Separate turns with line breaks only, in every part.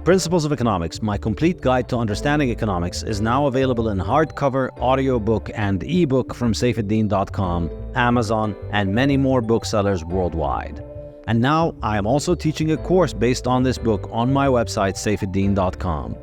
Principles of Economics, my complete guide to understanding economics, is now available in hardcover, audiobook, and ebook from Saifedean.com, Amazon, and many more booksellers worldwide. And now I am also teaching a course based on this book on my website, Saifedean.com.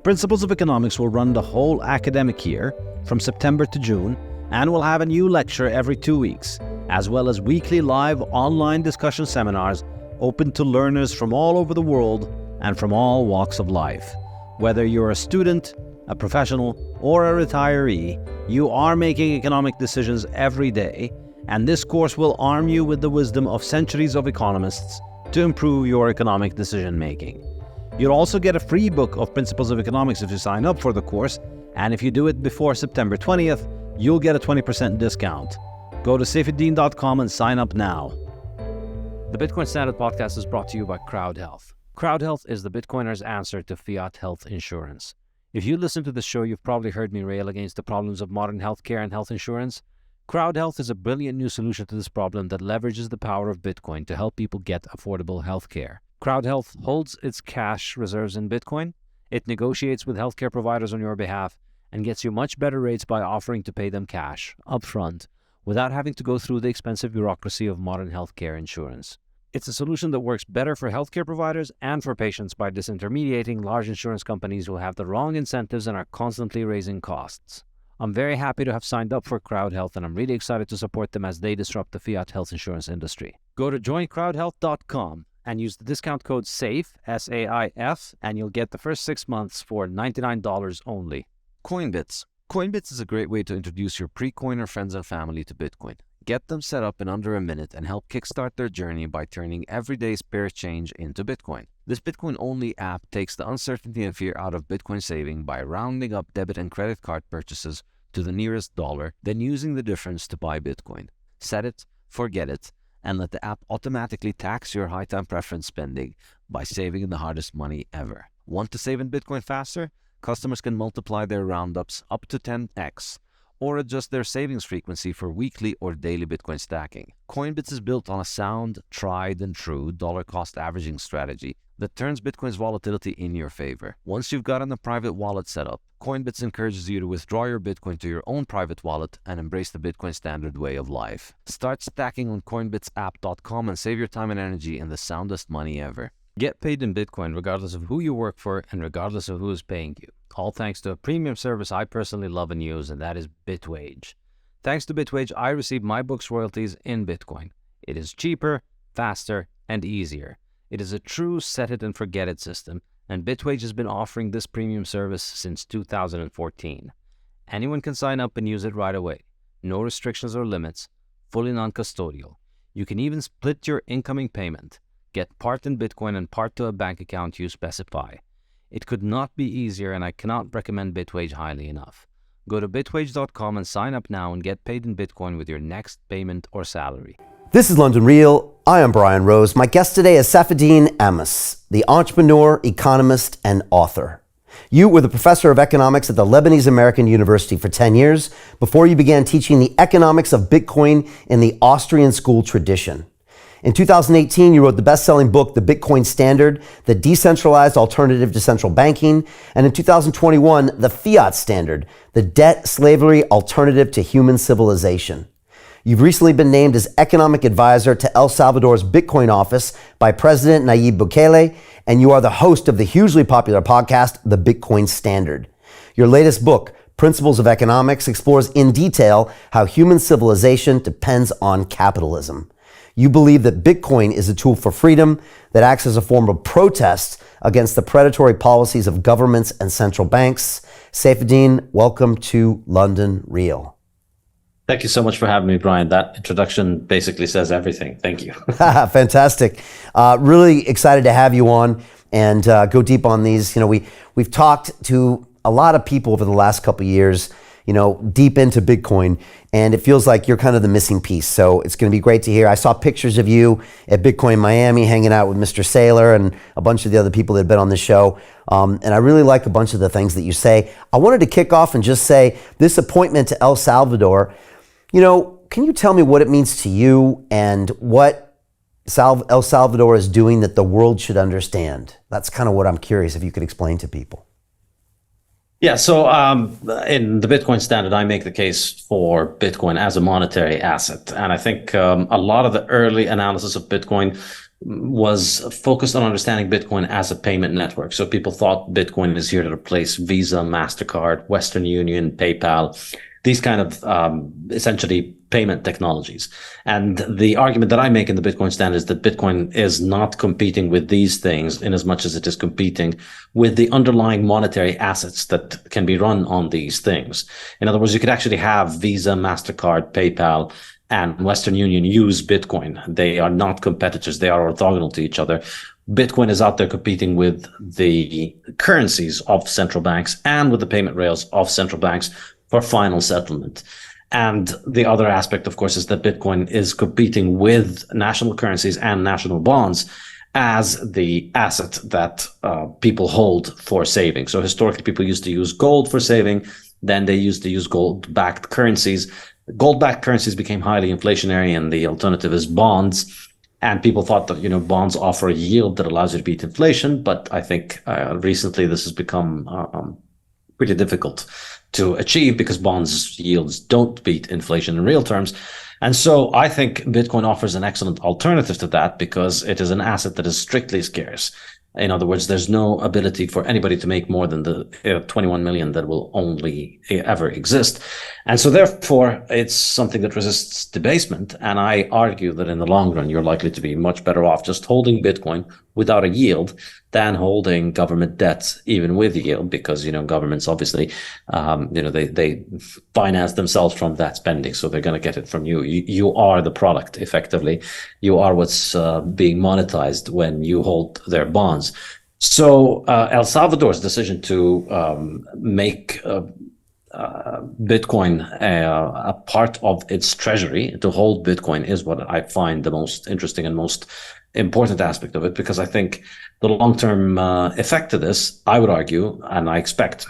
Principles of Economics will run the whole academic year, from September to June, and will have a new lecture every 2 weeks, as well as weekly live online discussion seminars open to learners from all over the world and from all walks of life. Whether you're a student, a professional, or a retiree, you are making economic decisions every day, and this course will arm you with the wisdom of centuries of economists to improve your economic decision-making. You'll also get a free book of Principles of Economics if you sign up for the course, and if you do it before September 20th, you'll get a 20% discount. Go to Saifedean.com and sign up now.
The Bitcoin Standard podcast is brought to you by Crowd Health. Crowd Health is the Bitcoiner's answer to fiat health insurance. If you listen to the show, you've probably heard me rail against the problems of modern healthcare and health insurance. Crowd Health is a brilliant new solution to this problem that leverages the power of Bitcoin to help people get affordable healthcare. Crowd Health holds its cash reserves in Bitcoin. It negotiates with healthcare providers on your behalf and gets you much better rates by offering to pay them cash, upfront, without having to go through the expensive bureaucracy of modern healthcare insurance. It's a solution that works better for healthcare providers and for patients by disintermediating large insurance companies who have the wrong incentives and are constantly raising costs. I'm very happy to have signed up for Crowd Health, and I'm really excited to support them as they disrupt the fiat health insurance industry. Go to joincrowdhealth.com and use the discount code SAIF, S-A-I-F, and you'll get the first 6 months for $99 only. Coinbits. Coinbits is a great way to introduce your pre-coiner friends and family to Bitcoin. Get them set up in under a minute and help kickstart their journey by turning everyday spare change into Bitcoin. This Bitcoin-only app takes the uncertainty and fear out of Bitcoin saving by rounding up debit and credit card purchases to the nearest dollar, then using the difference to buy Bitcoin. Set it, forget it, and let the app automatically tax your high-time preference spending by saving the hardest money ever. Want to save in Bitcoin faster? Customers can multiply their roundups up to 10x or adjust their savings frequency for weekly or daily Bitcoin stacking. Coinbits is built on a sound, tried and true dollar-cost averaging strategy that turns Bitcoin's volatility in your favor. Once you've gotten a private wallet set up, Coinbits encourages you to withdraw your Bitcoin to your own private wallet and embrace the Bitcoin Standard way of life. Start stacking on CoinbitsApp.com and save your time and energy in the soundest money ever. Get paid in Bitcoin regardless of who you work for and regardless of who is paying you. All thanks to a premium service I personally love and use, and that is Bitwage. Thanks to Bitwage, I receive my book's royalties in Bitcoin. It is cheaper, faster, and easier. It is a true set-it-and-forget-it system, and Bitwage has been offering this premium service since 2014. Anyone can sign up and use it right away. No restrictions or limits, fully non-custodial. You can even split your incoming payment. Get part in Bitcoin and part to a bank account you specify. It could not be easier, and I cannot recommend Bitwage highly enough. Go to bitwage.com and sign up now and get paid in Bitcoin with your next payment or salary.
This is London Real. I am Brian Rose. My guest today is Saifedean Ammous, the entrepreneur, economist, and author. You were the professor of economics at the Lebanese American University for 10 years before you began teaching the economics of Bitcoin in the Austrian school tradition. In 2018, you wrote the best-selling book, The Bitcoin Standard, the decentralized alternative to central banking. And in 2021, The Fiat Standard, the debt slavery alternative to human civilization. You've recently been named as economic advisor to El Salvador's Bitcoin office by President Nayib Bukele, and you are the host of the hugely popular podcast, The Bitcoin Standard. Your latest book, Principles of Economics, explores in detail how human civilization depends on capitalism. You believe that Bitcoin is a tool for freedom that acts as a form of protest against the predatory policies of governments and central banks. Saifedean, welcome to London Real.
Thank you so much for having me, Brian. That introduction basically says everything. Thank you.
Fantastic. Really excited to have you on and go deep on these. You know, we've talked to a lot of people over the last couple of years, you know, deep into Bitcoin, and it feels like you're kind of the missing piece. So it's going to be great to hear. I saw pictures of you at Bitcoin Miami hanging out with Mr. Saylor and a bunch of the other people that have been on the show. And I really like a bunch of the things that you say. I wanted to kick off and just say this appointment to El Salvador, you know, can you tell me what it means to you and what El Salvador is doing that the world should understand? That's kind of what I'm curious if you could explain to people.
Yeah, so in the Bitcoin Standard, I make the case for Bitcoin as a monetary asset. And I think a lot of the early analysis of Bitcoin was focused on understanding Bitcoin as a payment network. So people thought Bitcoin is here to replace Visa, MasterCard, Western Union, PayPal, these kind of essentially payment technologies. And the argument that I make in the Bitcoin Standard is that Bitcoin is not competing with these things in as much as it is competing with the underlying monetary assets that can be run on these things. In other words, you could actually have Visa, MasterCard, PayPal, and Western Union use Bitcoin. They are not competitors. They are orthogonal to each other. Bitcoin is out there competing with the currencies of central banks and with the payment rails of central banks for final settlement. And the other aspect, of course, is that Bitcoin is competing with national currencies and national bonds as the asset that people hold for saving. So historically, people used to use gold for saving. Then they used to use gold-backed currencies. Gold-backed currencies became highly inflationary, and the alternative is bonds. And people thought that, bonds offer a yield that allows you to beat inflation. But I think recently this has become pretty difficult to achieve because bonds yields don't beat inflation in real terms. And so I think Bitcoin offers an excellent alternative to that because it is an asset that is strictly scarce. In other words, there's no ability for anybody to make more than the 21 million that will only ever exist. And so therefore, it's something that resists debasement. And I argue that in the long run, you're likely to be much better off just holding Bitcoin without a yield than holding government debt, even with yield, because, governments obviously, they finance themselves from that spending. So they're going to get it from you. You are the product, effectively. You are what's being monetized when you hold their bonds. So El Salvador's decision to make Bitcoin a part of its treasury, to hold Bitcoin, is what I find the most interesting and most important aspect of it, because I think the long-term effect of this, I would argue, and I expect,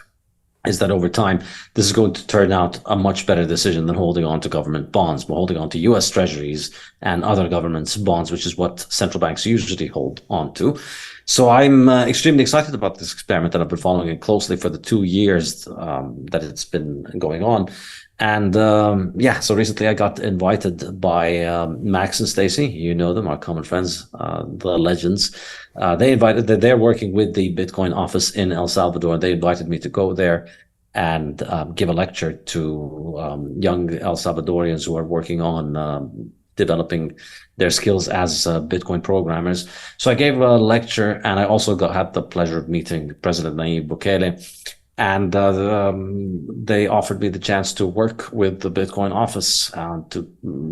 is that over time, this is going to turn out a much better decision than holding on to government bonds, but holding on to US treasuries and other governments' bonds, which is what central banks usually hold on to. So I'm extremely excited about this experiment, that I've been following it closely for the 2 years that it's been going on. And so recently I got invited by Max and Stacy. You know them, our common friends, the legends. They're working with the Bitcoin office in El Salvador. They invited me to go there and give a lecture to young El Salvadorians who are working on developing their skills as Bitcoin programmers. So I gave a lecture, and I also had the pleasure of meeting President Nayib Bukele. And they offered me the chance to work with the Bitcoin office to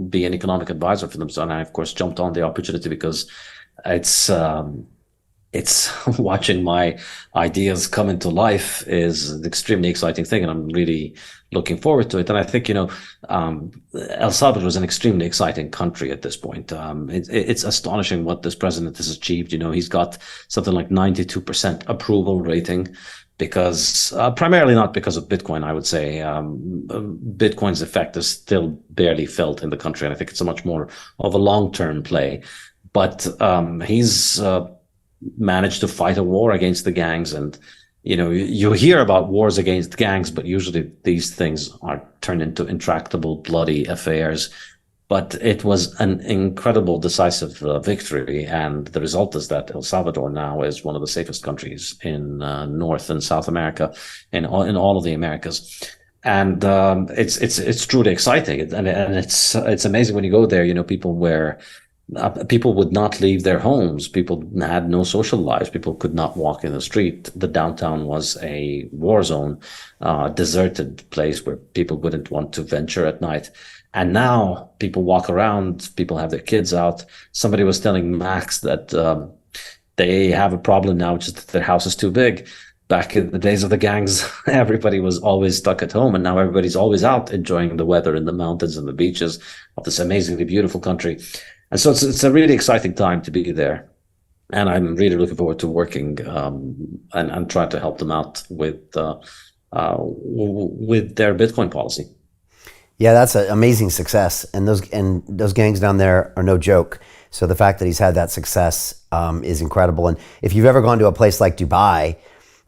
be an economic advisor for them. So, and I, of course, jumped on the opportunity because it's watching my ideas come into life is an extremely exciting thing, and I'm really looking forward to it. And I think, El Salvador is an extremely exciting country at this point. It's astonishing what this president has achieved. He's got something like 92% approval rating, because primarily not because of Bitcoin, I would say. Bitcoin's effect is still barely felt in the country, and I think it's a much more of a long-term play. But he's managed to fight a war against the gangs, and you hear about wars against gangs, but usually these things are turned into intractable, bloody affairs. But it was an incredible, decisive victory, and the result is that El Salvador now is one of the safest countries in North and South America, in all of the Americas. And it's truly exciting, and it's amazing when you go there. People would not leave their homes. People had no social lives. People could not walk in the street. The downtown was a war zone, deserted place where people wouldn't want to venture at night. And now people walk around, people have their kids out. Somebody was telling Max that they have a problem now, which is that their house is too big. Back in the days of the gangs, everybody was always stuck at home, and now everybody's always out enjoying the weather in the mountains and the beaches of this amazingly beautiful country. And so it's a really exciting time to be there. And I'm really looking forward to working and trying to help them out with their Bitcoin policy.
Yeah, that's an amazing success, and those gangs down there are no joke. So the fact that he's had that success is incredible. And if you've ever gone to a place like Dubai,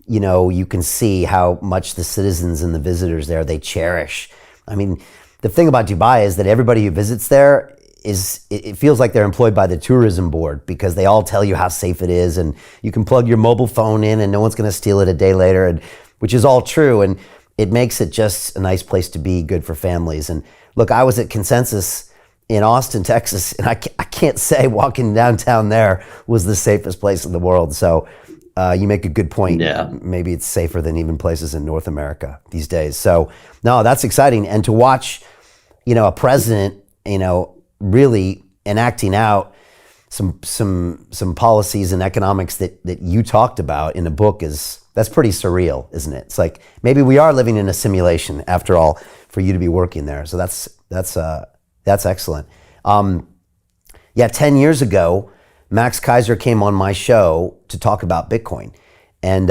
you know, you can see how much the citizens and the visitors there, they cherish. I mean, the thing about Dubai is that everybody who visits there it feels like they're employed by the tourism board, because they all tell you how safe it is, and you can plug your mobile phone in and no one's going to steal it a day later, and which is all true. And it makes it just a nice place to be, good for families. And look, I was at Consensus in Austin, Texas, and I can't say walking downtown there was the safest place in the world. So you make a good point.
Yeah.
Maybe it's safer than even places in North America these days. So no, that's exciting. And to watch, you know, a president, you know, really enacting out some policies and economics that you talked about in a book, that's pretty surreal, isn't it? It's like maybe we are living in a simulation after all for you to be working there. So that's excellent. 10 years ago, Max Keiser came on my show to talk about Bitcoin. And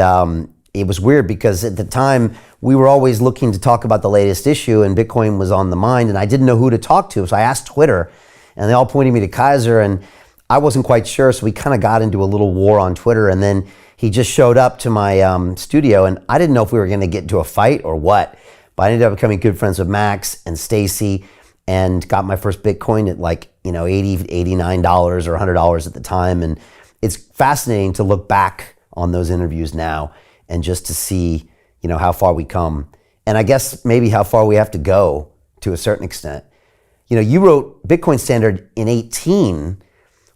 it was weird because at the time we were always looking to talk about the latest issue, and Bitcoin was on the mind, and I didn't know who to talk to. So I asked Twitter, and they all pointed me to Keiser, and I wasn't quite sure. So we kind of got into a little war on Twitter, and then he just showed up to my studio, and I didn't know if we were going to get into a fight or what, but I ended up becoming good friends with Max and Stacy, and got my first Bitcoin at like, you know, $80, $89 or $100 at the time. And it's fascinating to look back on those interviews now and just to see, you know, how far we come. And I guess maybe how far we have to go to a certain extent. You know, you wrote Bitcoin Standard in 2018,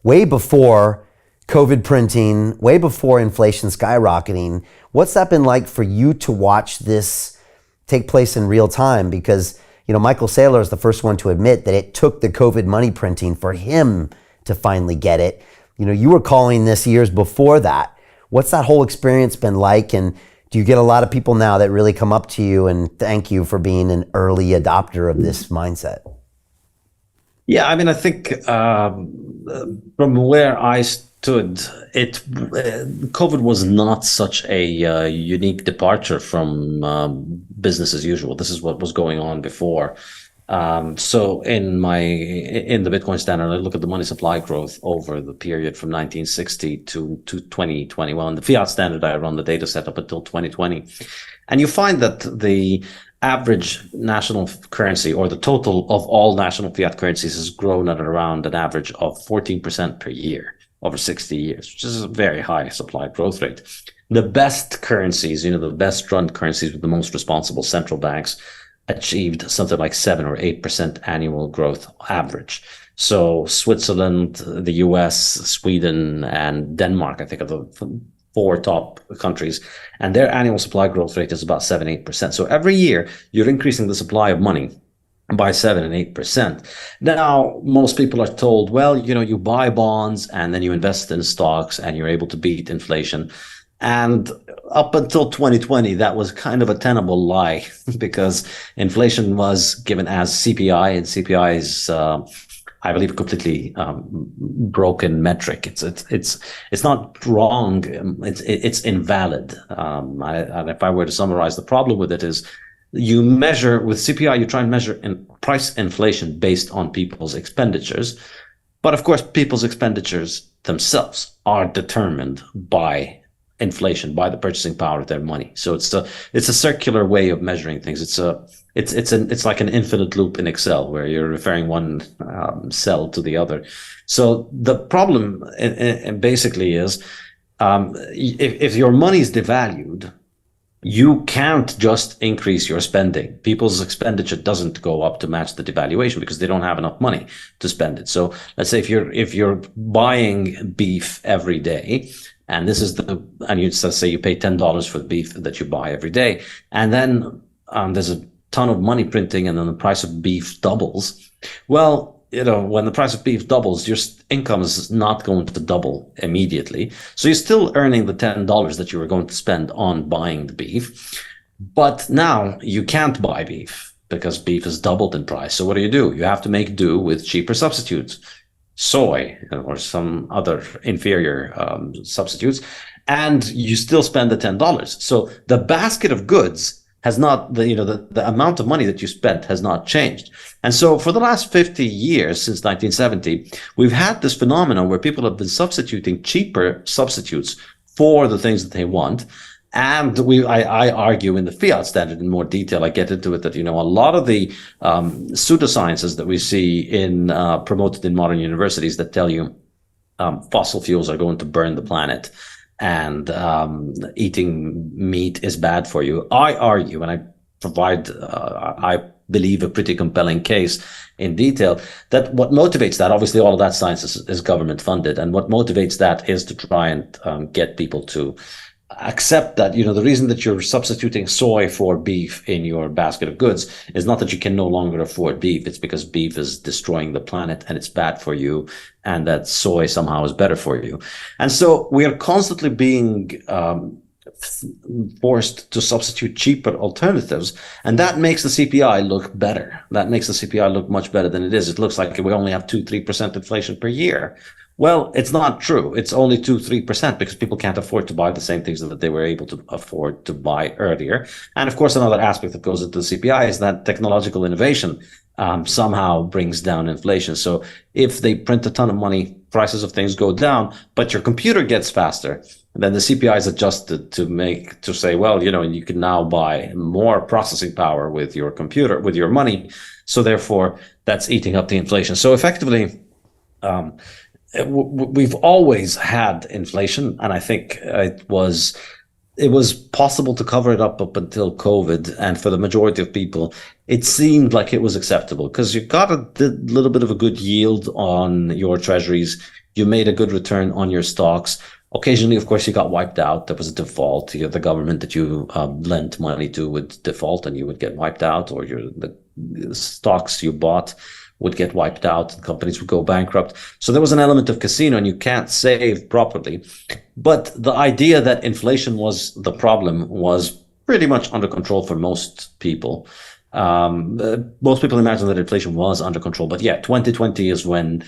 way before COVID printing, way before inflation skyrocketing. What's that been like for you to watch this take place in real time? Because, you know, Michael Saylor is the first one to admit that it took the COVID money printing for him to finally get it. You know, you were calling this years before that. What's that whole experience been like? And do you get a lot of people now that really come up to you and thank you for being an early adopter of this mindset?
Yeah, I mean, I think from where I stood, COVID was not such a unique departure from business as usual. This is what was going on before. So in the Bitcoin Standard, I look at the money supply growth over the period from 1960 to 2021. The Fiat Standard, I run the data set up until 2020. And you find that the average national currency, or the total of all national fiat currencies, has grown at around an average of 14% per year over 60 years, which is a very high supply growth rate. The best currencies, you know, the best run currencies with the most responsible central banks, achieved something like 7 or 8% annual growth average. So Switzerland, the US, Sweden, and Denmark, I think, are the 4 top countries, and their annual supply growth rate is about 7-8%. So every year you're increasing the supply of money by 7 and 8%. Now, most people are told, well, you know, you buy bonds and then you invest in stocks and you're able to beat inflation. And up until 2020, that was kind of a tenable lie because inflation was given as CPI, and CPI is, I believe, a completely broken metric. It's not wrong. It's invalid. And if I were to summarize the problem with it, is you measure with CPI, you try and measure in price inflation based on people's expenditures, but of course, people's expenditures themselves are determined by inflation, by the purchasing power of their money. So it's a circular way of measuring things. It's like an infinite loop in Excel where you're referring one cell to the other. So the problem basically is if your money is devalued, you can't just increase your spending. People's expenditure doesn't go up to match the devaluation because they don't have enough money to spend it. So let's say if you're buying beef every day, and this is and you say you pay $10 for the beef that you buy every day, and then there's a ton of money printing, and then the price of beef doubles. Well, you know, when the price of beef doubles, your income is not going to double immediately. So you're still earning the $10 that you were going to spend on buying the beef, but now you can't buy beef because beef has doubled in price. So what do? You have to make do with cheaper substitutes, soy or some other inferior substitutes, and you still spend the $10. So the basket of goods has not, the amount of money that you spent has not changed. And so for the last 50 years, since 1970, we've had this phenomenon where people have been substituting cheaper substitutes for the things that they want. And I argue in the Fiat Standard in more detail, I get into it, that, a lot of the pseudosciences that we see promoted in modern universities that tell you fossil fuels are going to burn the planet, and eating meat is bad for you. I argue, and I provide, I believe, a pretty compelling case in detail, that what motivates that, obviously all of that science is government funded, and what motivates that is to try and get people to accept that, the reason that you're substituting soy for beef in your basket of goods is not that you can no longer afford beef. It's because beef is destroying the planet and it's bad for you, and that soy somehow is better for you. And so we are constantly being forced to substitute cheaper alternatives, and that makes the CPI look better. That makes the CPI look much better than it is. It looks like we only have 2-3% inflation per year. Well, it's not true. It's only 2-3% because people can't afford to buy the same things that they were able to afford to buy earlier. And of course, another aspect that goes into the CPI is that technological innovation somehow brings down inflation. So if they print a ton of money, prices of things go down, but your computer gets faster, then the CPI is adjusted to say, well, you can now buy more processing power with your computer, with your money. So therefore, that's eating up the inflation. So effectively, we've always had inflation, and I think it was possible to cover it up until COVID. And for the majority of people, it seemed like it was acceptable because you got a little bit of a good yield on your treasuries. You made a good return on your stocks. Occasionally, of course, you got wiped out. There was a default. The government that you lent money to would default and you would get wiped out, or the stocks you bought would get wiped out and companies would go bankrupt. So there was an element of casino, and you can't save properly. But the idea that inflation was the problem was pretty much under control for most people. Most people imagine that inflation was under control. But yeah, 2020 is when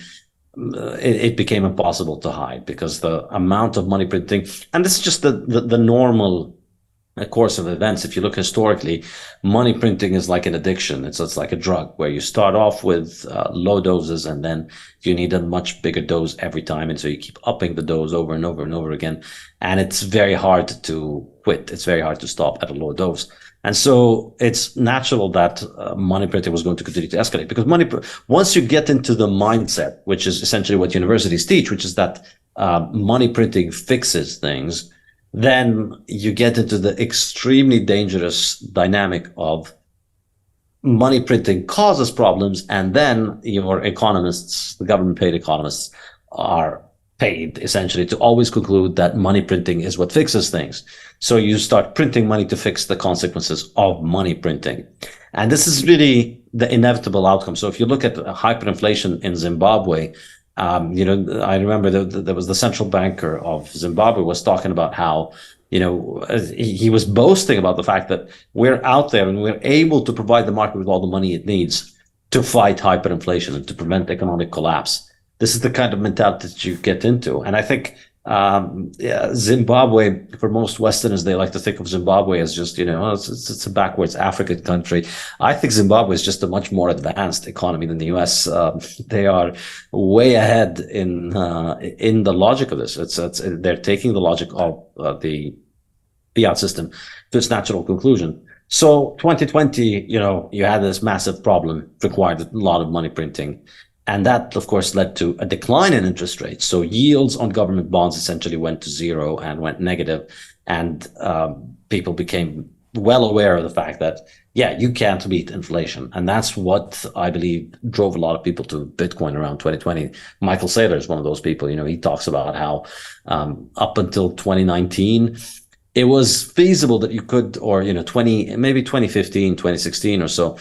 it became impossible to hide, because the amount of money printing, and this is just the normal course of events. If you look historically, money printing is like an addiction. It's like a drug where you start off with low doses, and then you need a much bigger dose every time. And so you keep upping the dose over and over and over again. And it's very hard to quit. It's very hard to stop at a low dose. And so it's natural that money printing was going to continue to escalate, because once you get into the mindset, which is essentially what universities teach, which is that money printing fixes things, then you get into the extremely dangerous dynamic of money printing causes problems, and then your economists, the government paid economists, are paid essentially to always conclude that money printing is what fixes things. So you start printing money to fix the consequences of money printing. And this is really the inevitable outcome. So if you look at hyperinflation in Zimbabwe, I remember there was the central banker of Zimbabwe was talking about how, he was boasting about the fact that we're out there and we're able to provide the market with all the money it needs to fight hyperinflation and to prevent economic collapse. This is the kind of mentality that you get into. And I think Zimbabwe, for most Westerners, they like to think of Zimbabwe as just, it's a backwards African country. I think Zimbabwe is just a much more advanced economy than the US. They are way ahead in the logic of this. They're taking the logic of the fiat system to its natural conclusion. So 2020, you had this massive problem, required a lot of money printing. And that, of course, led to a decline in interest rates. So yields on government bonds essentially went to zero and went negative. And people became well aware of the fact that, you can't beat inflation. And that's what I believe drove a lot of people to Bitcoin around 2020. Michael Saylor is one of those people. He talks about how up until 2019, it was feasible that you could, or, maybe 2015, 2016 or so,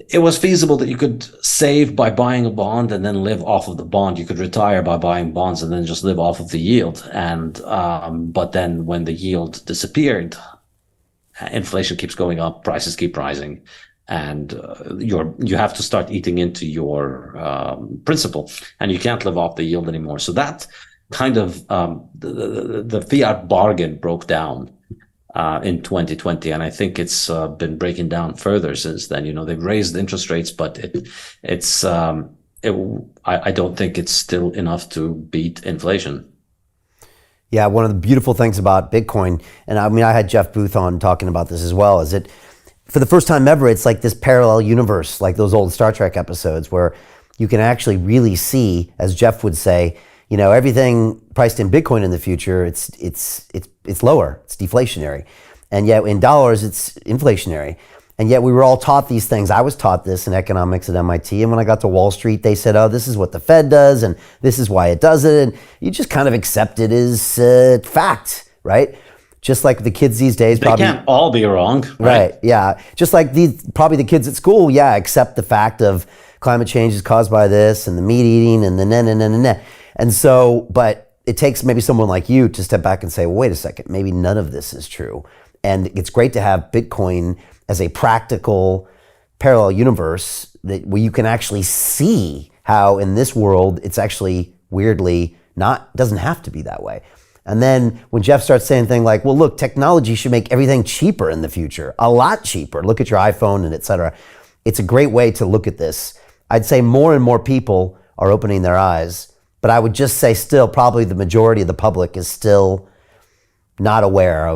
it was feasible that you could save by buying a bond and then live off of the bond. You could retire by buying bonds and then just live off of the yield. And but then when the yield disappeared, inflation keeps going up, prices keep rising, and you have to start eating into your principal, and you can't live off the yield anymore. So that kind of the fiat bargain broke down. in 2020, and I think it's been breaking down further since then. They've raised interest rates, but I don't think it's still enough to beat inflation.
Yeah, one of the beautiful things about Bitcoin, and I mean, I had Jeff Booth on talking about this as well, is that for the first time ever, it's like this parallel universe, like those old Star Trek episodes where you can actually really see, as Jeff would say, everything priced in Bitcoin in the future, it's lower, it's deflationary. And yet in dollars, it's inflationary. And yet we were all taught these things. I was taught this in economics at MIT. And when I got to Wall Street, they said, oh, this is what the Fed does, and this is why it does it. And you just kind of accept it as fact, right? Just like the kids these days.
They can't all be wrong.
Right, yeah. Just like probably the kids at school, accept the fact of climate change is caused by this, and the meat eating, and the And so, but it takes maybe someone like you to step back and say, well, wait a second, maybe none of this is true. And it's great to have Bitcoin as a practical parallel universe where you can actually see how in this world it's actually weirdly doesn't have to be that way. And then when Jeff starts saying things like, well, look, technology should make everything cheaper in the future, a lot cheaper. Look at your iPhone and et cetera. It's a great way to look at this. I'd say more and more people are opening their eyes, but I would just say still probably the majority of the public is still not aware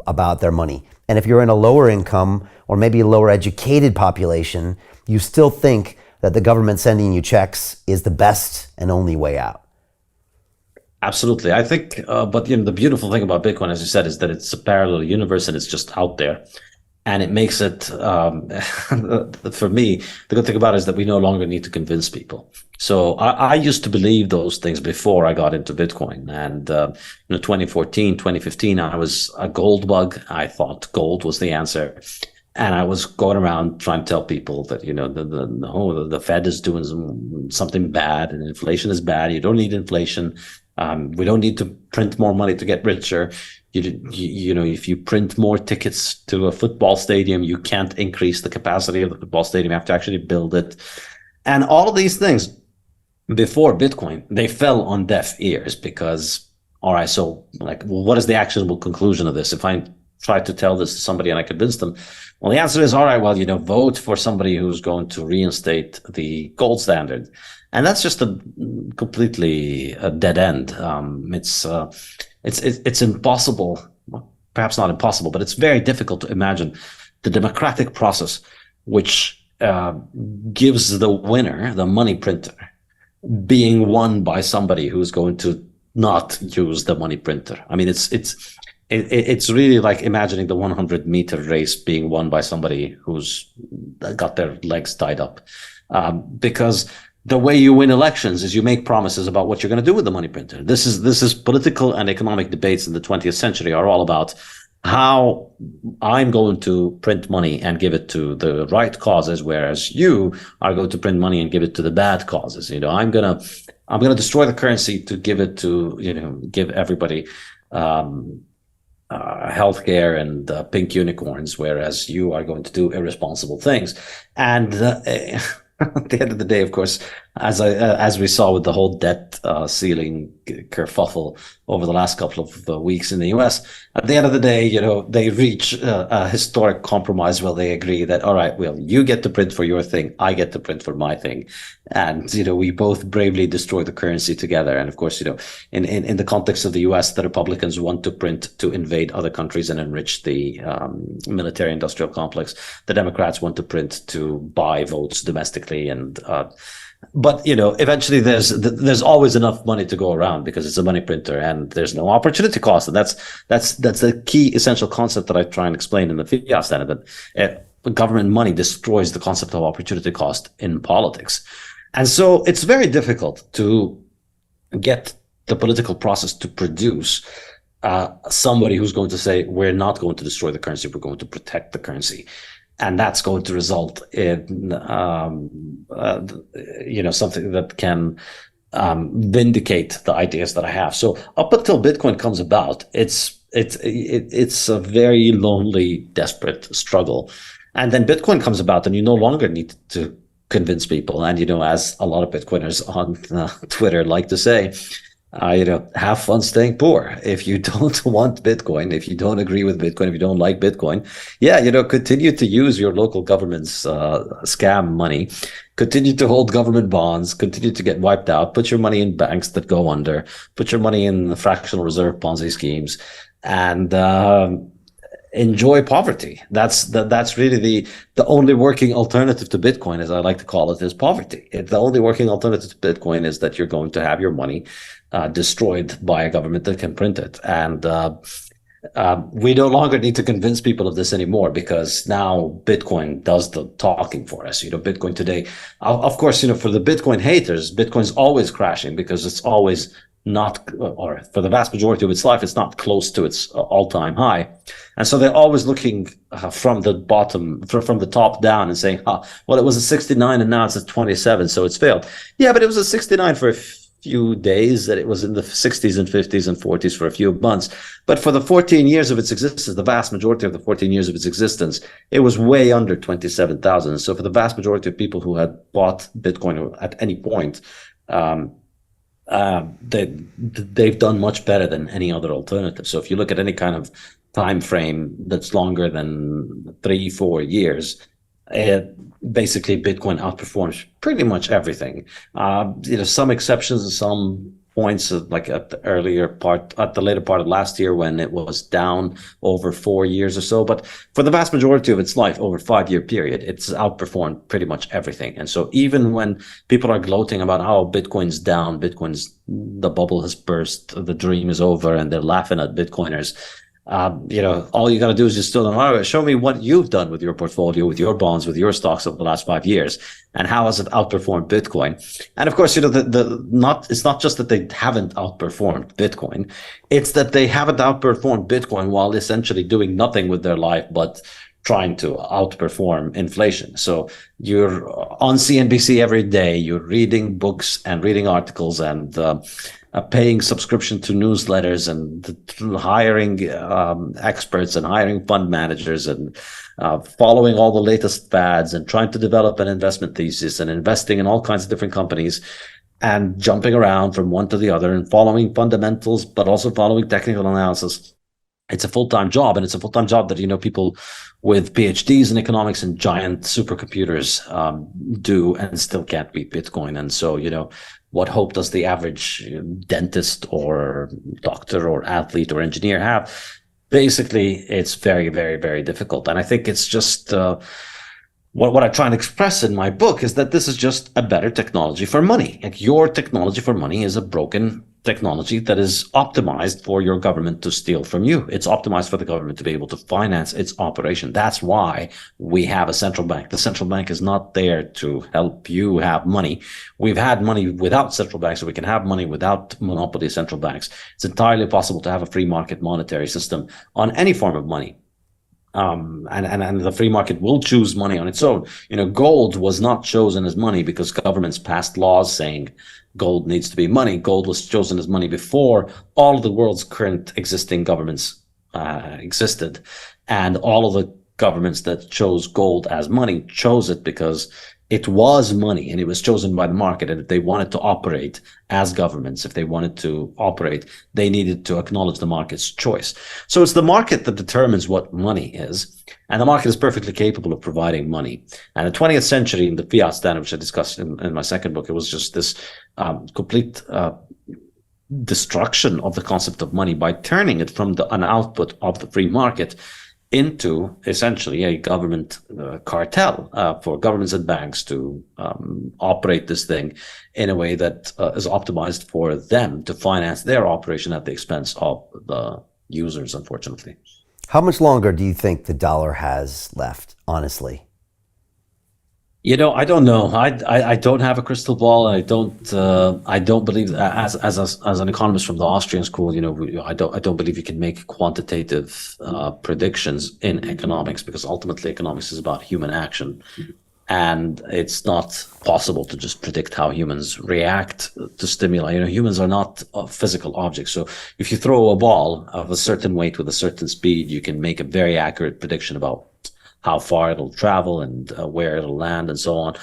about their money. And if you're in a lower income or maybe a lower educated population, you still think that the government sending you checks is the best and only way out.
Absolutely. I think, but the beautiful thing about Bitcoin, as you said, is that it's a parallel universe and it's just out there. And it makes it, for me, the good thing about it is that we no longer need to convince people. So I used to believe those things before I got into Bitcoin. And, 2014, 2015, I was a gold bug. I thought gold was the answer. And I was going around trying to tell people that, the Fed is doing something bad and inflation is bad. You don't need inflation. We don't need to print more money to get richer. If you print more tickets to a football stadium, you can't increase the capacity of the football stadium. You have to actually build it. And all of these things before Bitcoin, they fell on deaf ears because, all right, so what is the actionable conclusion of this? If I try to tell this to somebody and I convince them, well, the answer is, all right, well, vote for somebody who's going to reinstate the gold standard. And that's just a completely dead end. It's impossible, perhaps not impossible, but it's very difficult to imagine the democratic process which gives the winner, the money printer, being won by somebody who's going to not use the money printer. I mean, it's really like imagining the 100-meter race being won by somebody who's got their legs tied up, because the way you win elections is you make promises about what you're going to do with the money printer. This is political and economic debates in the 20th century are all about how I'm going to print money and give it to the right causes, whereas you are going to print money and give it to the bad causes. I'm gonna destroy the currency to give it to give everybody healthcare and pink unicorns, whereas you are going to do irresponsible things. And at the end of the day, of course, as we saw with the whole debt ceiling kerfuffle over the last couple of weeks in the US, at the end of the day, they reach a historic compromise where they agree that, all right, well, you get to print for your thing, I get to print for my thing. And, we both bravely destroy the currency together. And of course, in the context of the US, the Republicans want to print to invade other countries and enrich the military industrial complex. The Democrats want to print to buy votes domestically. And but eventually there's always enough money to go around because it's a money printer and there's no opportunity cost. And that's the key essential concept that I try and explain in the Fiat Standard, that government money destroys the concept of opportunity cost in politics. And so it's very difficult to get the political process to produce somebody who's going to say, we're not going to destroy the currency, we're going to protect the currency. And that's going to result in, something that can vindicate the ideas that I have. So up until Bitcoin comes about, it's a very lonely, desperate struggle. And then Bitcoin comes about, and you no longer need to convince people. And as a lot of Bitcoiners on Twitter like to say, have fun staying poor. If you don't want Bitcoin, if you don't agree with Bitcoin, if you don't like Bitcoin, continue to use your local government's scam money, continue to hold government bonds, continue to get wiped out, put your money in banks that go under, put your money in fractional reserve Ponzi schemes, and enjoy poverty. That's really the only working alternative to Bitcoin, as I like to call it, is poverty. The only working alternative to Bitcoin is that you're going to have your money destroyed by a government that can print it. And we no longer need to convince people of this anymore, because now Bitcoin does the talking for us. Bitcoin today, of course, for the Bitcoin haters, Bitcoin's always crashing because it's always not, or for the vast majority of its life, it's not close to its all-time high. And so they're always looking from the bottom, from the top down, and saying, well, it was a 69 and now it's a 27, so it's failed. Yeah, but it was a 69 for a few days, that it was in the 60s and 50s and 40s for a few months. But for the 14 years of its existence, the vast majority of the 14 years of its existence, it was way under 27,000. So for the vast majority of people who had bought Bitcoin at any point, they've done much better than any other alternative. So if you look at any kind of time frame that's longer than 3-4 years, basically Bitcoin outperforms pretty much everything. Some exceptions and some points, like at the later part of last year when it was down over 4 years or so. But for the vast majority of its life, over a 5-year period, it's outperformed pretty much everything. And so even when people are gloating about how Bitcoin's down, the bubble has burst, the dream is over, and they're laughing at Bitcoiners, all you got to do is just tell them, show me what you've done with your portfolio, with your bonds, with your stocks over the last 5 years, and how has it outperformed Bitcoin? And of course, it's not just that they haven't outperformed Bitcoin, it's that they haven't outperformed Bitcoin while essentially doing nothing with their life but trying to outperform inflation. So you're on CNBC every day, you're reading books and reading articles and paying subscription to newsletters and hiring experts and hiring fund managers and following all the latest fads and trying to develop an investment thesis and investing in all kinds of different companies and jumping around from one to the other and following fundamentals, but also following technical analysis. It's a full-time job, and it's a full-time job that, people with PhDs in economics and giant supercomputers do, and still can't beat Bitcoin. And so, what hope does the average dentist or doctor or athlete or engineer have? Basically, it's very, very, very difficult. And I think it's just what I try and express in my book is that this is just a better technology for money. Like, your technology for money is a broken technology that is optimized for your government to steal from you. It's optimized for the government to be able to finance its operation. That's why we have a central bank. The central bank is not there to help you have money. We've had money without central banks, so we can have money without monopoly central banks. It's entirely possible to have a free market monetary system on any form of money. And the free market will choose money on its own. Gold was not chosen as money because governments passed laws saying gold needs to be money. Gold was chosen as money before all of the world's current existing governments existed. And all of the governments that chose gold as money chose it because it was money and it was chosen by the market. And if they wanted to operate as governments, if they wanted to operate, they needed to acknowledge the market's choice. So it's the market that determines what money is. And the market is perfectly capable of providing money. And in the 20th century, in the Fiat Standard, which I discussed in my second book, it was just this complete destruction of the concept of money by turning it from an output of the free market into essentially a government cartel for governments and banks to operate this thing in a way that is optimized for them to finance their operation at the expense of the users, unfortunately.
How much longer do you think the dollar has left, honestly?
I don't know. I don't have a crystal ball. I don't believe as an economist from the Austrian school. I don't believe you can make quantitative predictions in economics, because ultimately economics is about human action, and it's not possible to just predict how humans react to stimuli. Humans are not physical objects. So if you throw a ball of a certain weight with a certain speed, you can make a very accurate prediction about how far it'll travel and where it'll land and so on.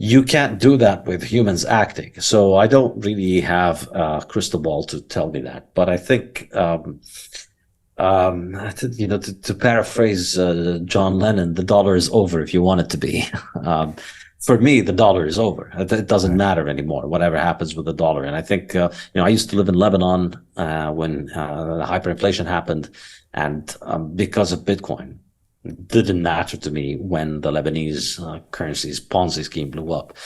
you can't do that with humans acting. So I don't really have a crystal ball to tell me that. But I think, to paraphrase John Lennon, the dollar is over if you want it to be. For me, the dollar is over. It doesn't matter anymore, whatever happens with the dollar. And I think, I used to live in Lebanon when the hyperinflation happened. And because of Bitcoin, it didn't matter to me when the Lebanese currency's Ponzi scheme blew up.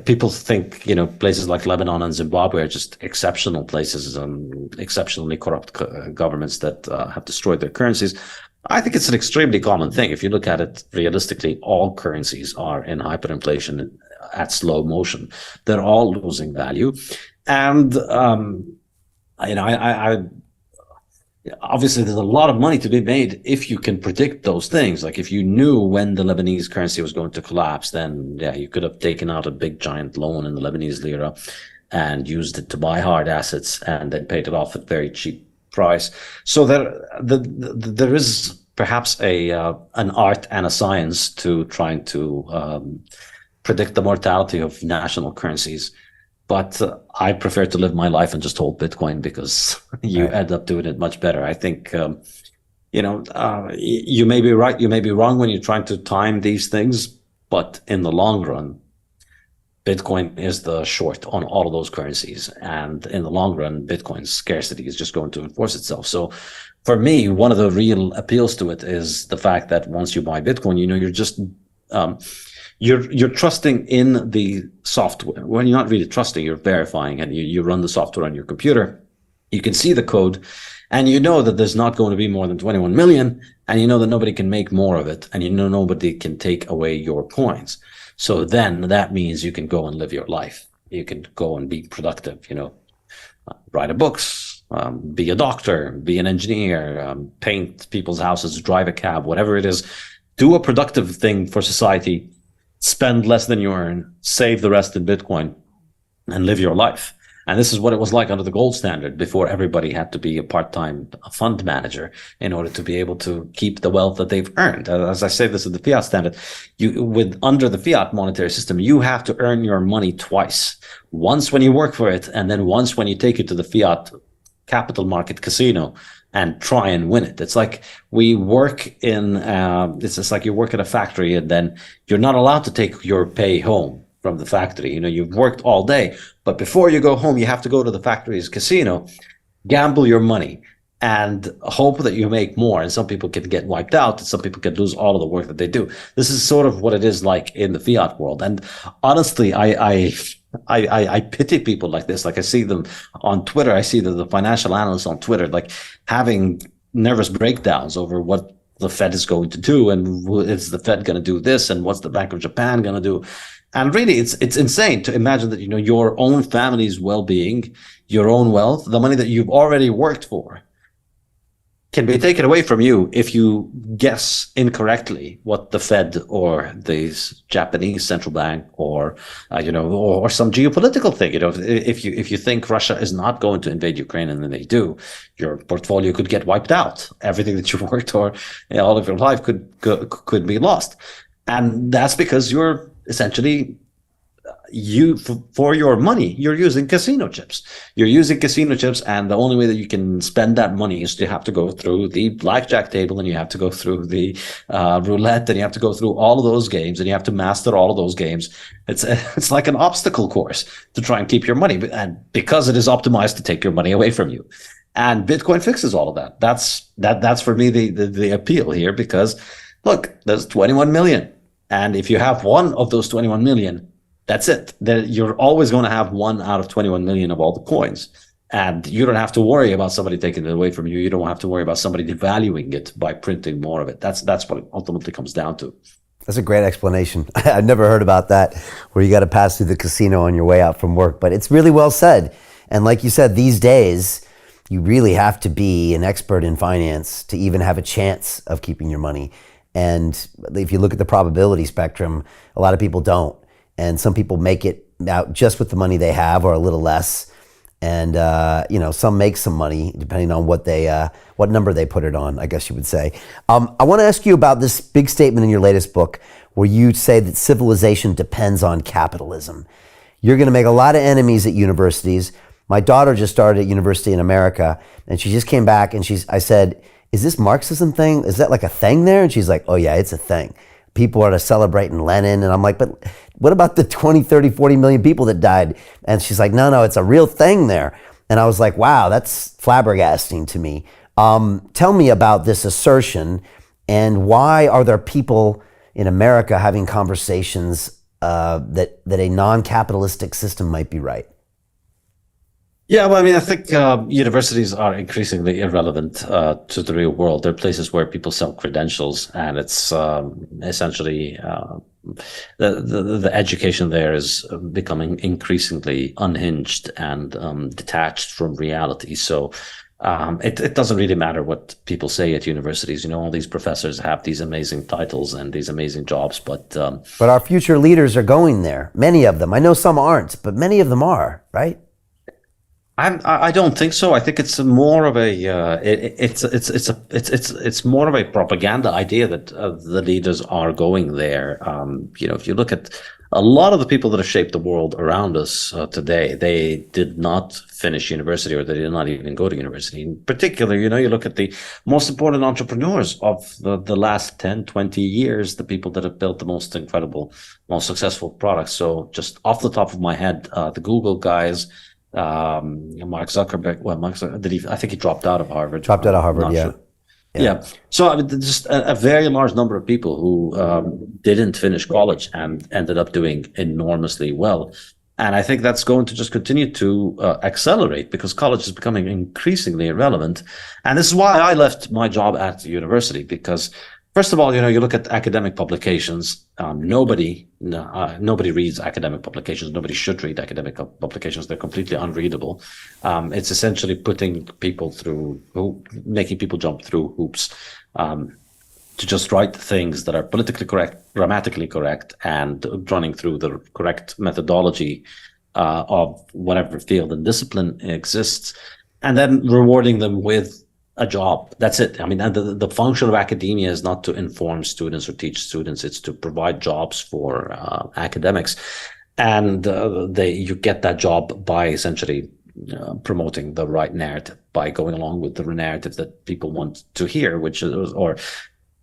People think, places like Lebanon and Zimbabwe are just exceptional places and exceptionally corrupt governments that have destroyed their currencies. I think it's an extremely common thing. If you look at it realistically, all currencies are in hyperinflation at slow motion. They're all losing value. And, obviously, there's a lot of money to be made if you can predict those things. Like if you knew when the Lebanese currency was going to collapse, then you could have taken out a big giant loan in the Lebanese lira and used it to buy hard assets and then paid it off at very cheap price. So there is perhaps an art and a science to trying to predict the mortality of national currencies. But I prefer to live my life and just hold Bitcoin because you end up doing it much better. I think, you may be right, you may be wrong when you're trying to time these things, but in the long run, Bitcoin is the short on all of those currencies. And in the long run, Bitcoin's scarcity is just going to enforce itself. So for me, one of the real appeals to it is the fact that once you buy Bitcoin, you're just... You're trusting in the software. Well, you're not really trusting, you're verifying, and you run the software on your computer. You can see the code, and you know that there's not going to be more than 21 million, and you know that nobody can make more of it, and you know nobody can take away your coins. So then that means you can go and live your life. You can go and be productive, write a books, be a doctor, be an engineer, paint people's houses, drive a cab, whatever it is. Do a productive thing for society. Spend less than you earn, save the rest in Bitcoin, and live your life. And this is what it was like under the gold standard before everybody had to be a part-time fund manager in order to be able to keep the wealth that they've earned. As I say this in the Fiat Standard, under the fiat monetary system, you have to earn your money twice. Once when you work for it, and then once when you take it to the fiat capital market casino and try and win it. It's like we work it's just like you work at a factory and then you're not allowed to take your pay home from the factory. You've worked all day, but before you go home, you have to go to the factory's casino, gamble your money and hope that you make more. And some people can get wiped out and some people can lose all of the work that they do. This is sort of what it is like in the fiat world. And honestly, I pity people like this. Like I see them on Twitter. I see the financial analysts on Twitter, like having nervous breakdowns over what the Fed is going to do. And is the Fed going to do this? And what's the Bank of Japan going to do? And really, it's insane to imagine that, your own family's well-being, your own wealth, the money that you've already worked for can be taken away from you if you guess incorrectly what the Fed or the Japanese central bank or some geopolitical thing. If you think Russia is not going to invade Ukraine and then they do, your portfolio could get wiped out. Everything that you've worked for all of your life could be lost, and that's because you're essentially for your money, you're using casino chips. You're using casino chips, and the only way that you can spend that money is to have to go through the blackjack table, and you have to go through the roulette, and you have to go through all of those games, and you have to master all of those games. It's like an obstacle course to try and keep your money, and because it is optimized to take your money away from you. And Bitcoin fixes all of that. That's for me the appeal here, because look, there's 21 million, and if you have one of those 21 million, that's it. You're always going to have 1 out of 21 million of all the coins. And you don't have to worry about somebody taking it away from you. You don't have to worry about somebody devaluing it by printing more of it. That's what it ultimately comes down to.
That's a great explanation. I've never heard about that, where you got to pass through the casino on your way out from work. But it's really well said. And like you said, these days, you really have to be an expert in finance to even have a chance of keeping your money. And if you look at the probability spectrum, a lot of people don't. And some people make it out just with the money they have or a little less. And, some make some money depending on what number they put it on, I guess you would say. I want to ask you about this big statement in your latest book where you say that civilization depends on capitalism. You're going to make a lot of enemies at universities. My daughter just started at university in America, and she just came back, and I said, is this Marxism thing? Is that like a thing there? And she's like, oh yeah, it's a thing. People are celebrating Lenin. And I'm like, but what about the 20, 30, 40 million people that died? And she's like, no, it's a real thing there. And I was like, wow, that's flabbergasting to me. Tell me about this assertion, and why are there people in America having conversations that a non-capitalistic system might be right?
Yeah, well, I mean, I think universities are increasingly irrelevant to the real world. They're places where people sell credentials, and it's essentially the education there is becoming increasingly unhinged and detached from reality. So it doesn't really matter what people say at universities. All these professors have these amazing titles and these amazing jobs, but
our future leaders are going there. Many of them. I know some aren't, but many of them are, right?
I don't think so. I think it's more of a it's more of a propaganda idea that the leaders are going there. If you look at a lot of the people that have shaped the world around us today, they did not finish university, or they did not even go to university. In particular, you look at the most important entrepreneurs of the last 10, 20 years, the people that have built the most incredible, most successful products. So just off the top of my head, the Google guys, Mark Zuckerberg. Well, I think he dropped out of Harvard.
Dropped out of Harvard, yeah.
Sure. Yeah. So I mean, just a very large number of people who didn't finish college and ended up doing enormously well. And I think that's going to just continue to accelerate, because college is becoming increasingly irrelevant. And this is why I left my job at the university, because first of all, you look at academic publications. Nobody reads academic publications. Nobody should read academic publications. They're completely unreadable. It's essentially making people jump through hoops to just write things that are politically correct, grammatically correct, and running through the correct methodology of whatever field and discipline exists, and then rewarding them with a job. That's it. I mean, the function of academia is not to inform students or teach students. It's to provide jobs for academics. And you get that job by essentially promoting the right narrative, by going along with the narrative that people want to hear, which is,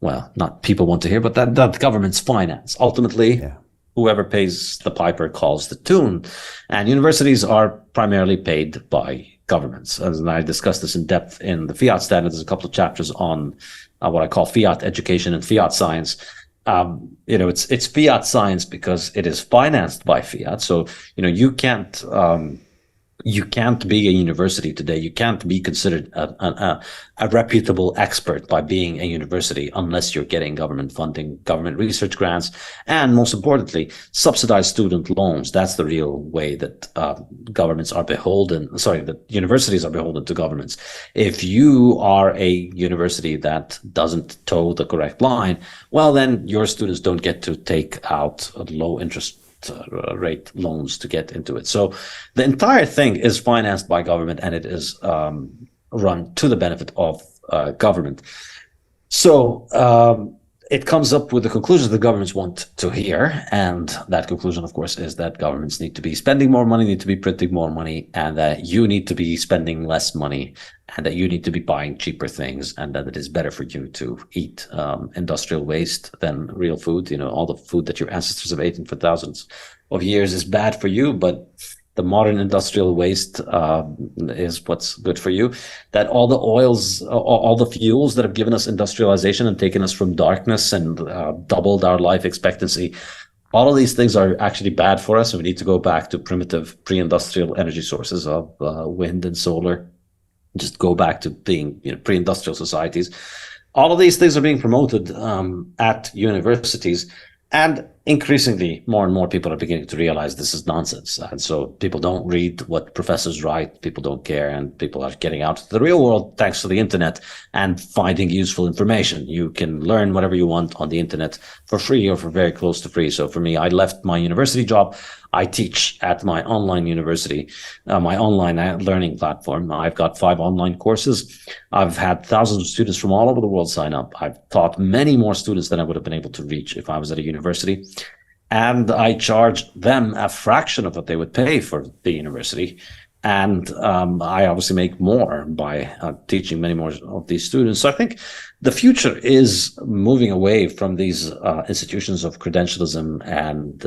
not people want to hear, but that government's finance. Ultimately, yeah. Whoever pays the piper calls the tune. And universities are primarily paid by governments. And I discussed this in depth in the Fiat Standard. There's a couple of chapters on what I call fiat education and fiat science. It's fiat science because it is financed by fiat. So, you can't be a university today. You can't be considered a reputable expert by being a university unless you're getting government funding, government research grants, and most importantly, subsidized student loans. That's the real way that that universities are beholden to governments. If you are a university that doesn't toe the correct line, well, then your students don't get to take out low interest rate loans to get into it. So the entire thing is financed by government, and it is run to the benefit of government. So it comes up with the conclusions the governments want to hear, and that conclusion, of course, is that governments need to be spending more money, need to be printing more money, and that you need to be spending less money, and that you need to be buying cheaper things, and that it is better for you to eat industrial waste than real food. All the food that your ancestors have eaten for thousands of years is bad for you, but the modern industrial waste is what's good for you. That all the oils, all the fuels that have given us industrialization and taken us from darkness and doubled our life expectancy, all of these things are actually bad for us, and we need to go back to primitive pre-industrial energy sources of wind and solar. Just go back to being pre-industrial societies. All of these things are being promoted at universities, and
increasingly, more and more people are beginning to realize this is nonsense. And so people don't read what professors write, people don't care, and people are getting out to the real world thanks to the internet and finding useful information. You can learn whatever you want on the internet for free or for very close to free. So for me, I left my university job. I teach at my online university, my online learning platform. I've got 5 online courses. I've had thousands of students from all over the world sign up. I've taught many more students than I would have been able to reach if I was at a university. And I charge them a fraction of what they would pay for the university. And I obviously make more by teaching many more of these students. So I think the future is moving away from these institutions of credentialism and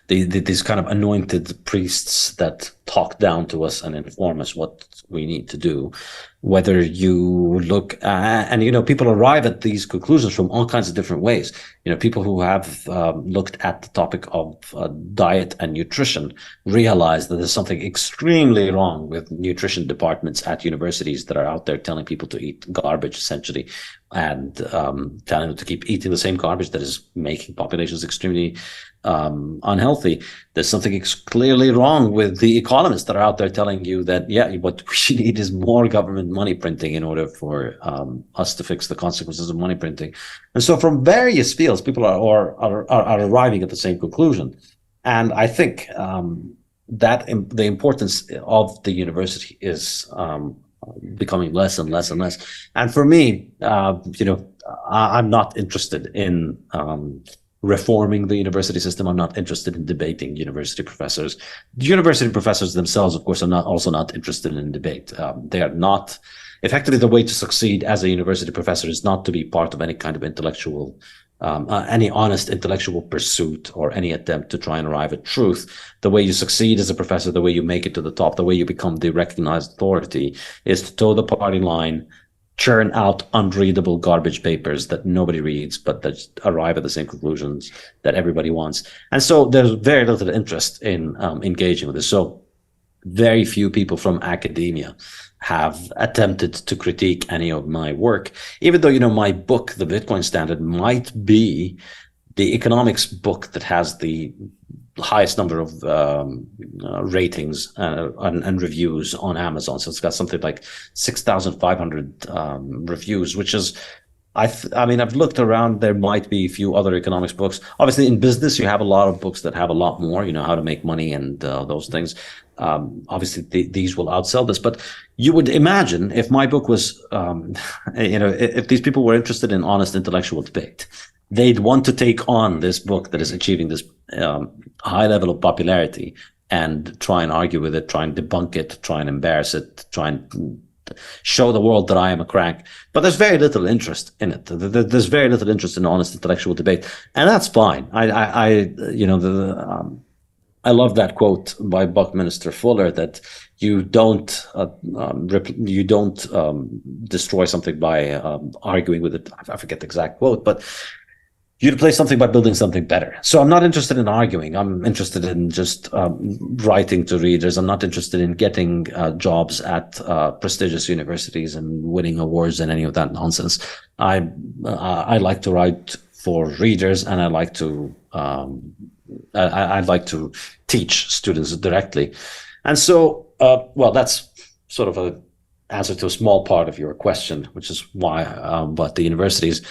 these kind of anointed priests that talk down to us and inform us what we need to do. Whether you look and people arrive at these conclusions from all kinds of different ways. People who have looked at the topic of diet and nutrition realize that there's something extremely wrong with nutrition departments at universities that are out there telling people to eat garbage, essentially, and telling them to keep eating the same garbage that is making populations extremely unhealthy. There's something clearly wrong with the economists that are out there telling you that, what we need is more government money printing in order for us to fix the consequences of money printing. And so from various fields, people are arriving at the same conclusion. And I think that the importance of the university is becoming less and less and less. And for me, I'm not interested in reforming the university system. I'm not interested in debating university professors. The university professors themselves, of course, are also not interested in debate. They are not. Effectively, the way to succeed as a university professor is not to be part of any kind of intellectual, any honest intellectual pursuit or any attempt to try and arrive at truth. The way you succeed as a professor, the way you make it to the top, the way you become the recognized authority is to toe the party line, churn out unreadable garbage papers that nobody reads, but that arrive at the same conclusions that everybody wants. And so there's very little interest in engaging with this. So very few people from academia have attempted to critique any of my work, even though, my book, The Bitcoin Standard, might be the economics book that has the highest number of ratings and reviews on Amazon. So it's got something like 6,500 reviews, which is, I've looked around. There might be a few other economics books. Obviously, in business, you have a lot of books that have a lot more, how to make money and those things. Obviously, these will outsell this. But you would imagine if my book was, if these people were interested in honest intellectual debate, they'd want to take on this book that is achieving this high level of popularity and try and argue with it, try and debunk it, try and embarrass it, try and show the world that I am a crank. But there's very little interest in it. There's very little interest in honest intellectual debate, and that's fine. I love that quote by Buckminster Fuller that you don't destroy something by arguing with it. I forget the exact quote, but you replace something by building something better. So I'm not interested in arguing. I'm interested in just writing to readers. I'm not interested in getting jobs at prestigious universities and winning awards and any of that nonsense. I like to write for readers, and I like to I'd like to teach students directly. And so, that's sort of an answer to a small part of your question, which is why about the universities.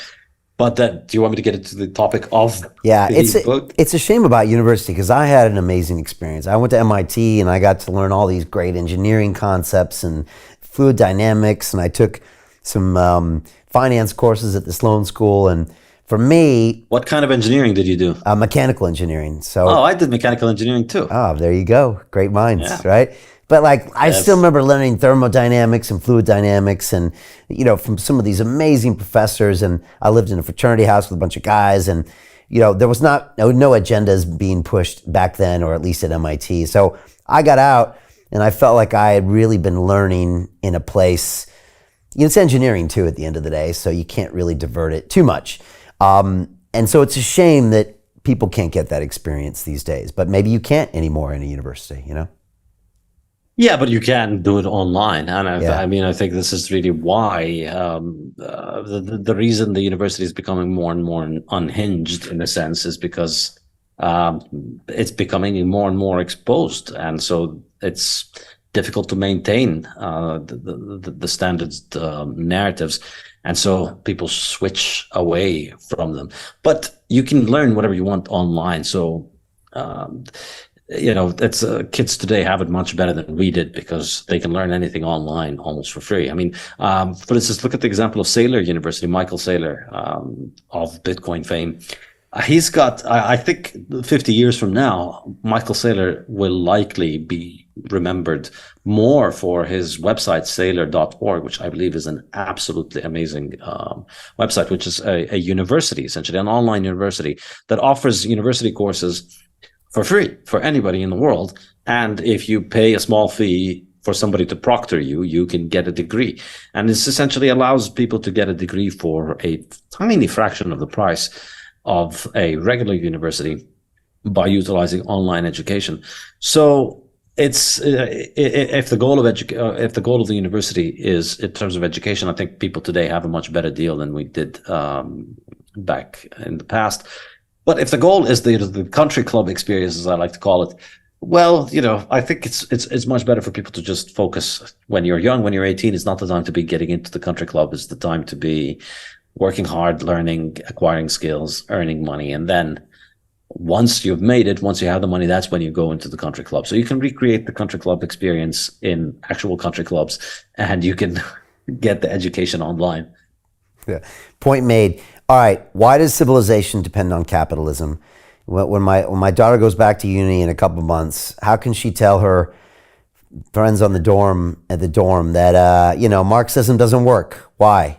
But do you want me to get into the topic of the book?
It's a shame about university because I had an amazing experience. I went to MIT and I got to learn all these great engineering concepts and fluid dynamics, and I took some finance courses at the Sloan School. And for me...
What kind of engineering did you do?
Mechanical engineering. So,
I did mechanical engineering too.
Oh, there you go. Great minds, right? But I still remember learning thermodynamics and fluid dynamics and, from some of these amazing professors. And I lived in a fraternity house with a bunch of guys. And, there was no agendas being pushed back then, or at least at MIT. So I got out and I felt like I had really been learning in a place, it's engineering too at the end of the day. So you can't really divert it too much. And so it's a shame that people can't get that experience these days. But maybe you can't anymore in a university,
Yeah, but you can do it online, and
Yeah.
I mean, I think this is really why the reason the university is becoming more and more unhinged in a sense is because it's becoming more and more exposed, and so it's difficult to maintain the standard narratives, and so people switch away from them. But you can learn whatever you want online, so. Um, it's kids today have it much better than we did because they can learn anything online almost for free. I mean, for instance, look at the example of Saylor University, Michael Saylor, of Bitcoin fame. He's got, I think 50 years from now, Michael Saylor will likely be remembered more for his website, saylor.org, which I believe is an absolutely amazing website, which is a university, essentially an online university that offers university courses for free for anybody in the world. And if you pay a small fee for somebody to proctor you, you can get a degree. And this essentially allows people to get a degree for a tiny fraction of the price of a regular university by utilizing online education. So it's if the goal of the university is in terms of education, I think people today have a much better deal than we did back in the past. But if the goal is the country club experience, as I like to call it, well, I think it's much better for people to just focus when you're young. When you're 18, it's not the time to be getting into the country club. It's the time to be working hard, learning, acquiring skills, earning money. And then once you've made it, once you have the money, that's when you go into the country club. So you can recreate the country club experience in actual country clubs, and you can get the education online.
Yeah. Point made. All right. Why does civilization depend on capitalism? When my daughter goes back to uni in a couple of months, how can she tell her friends on the dorm that Marxism doesn't work? Why?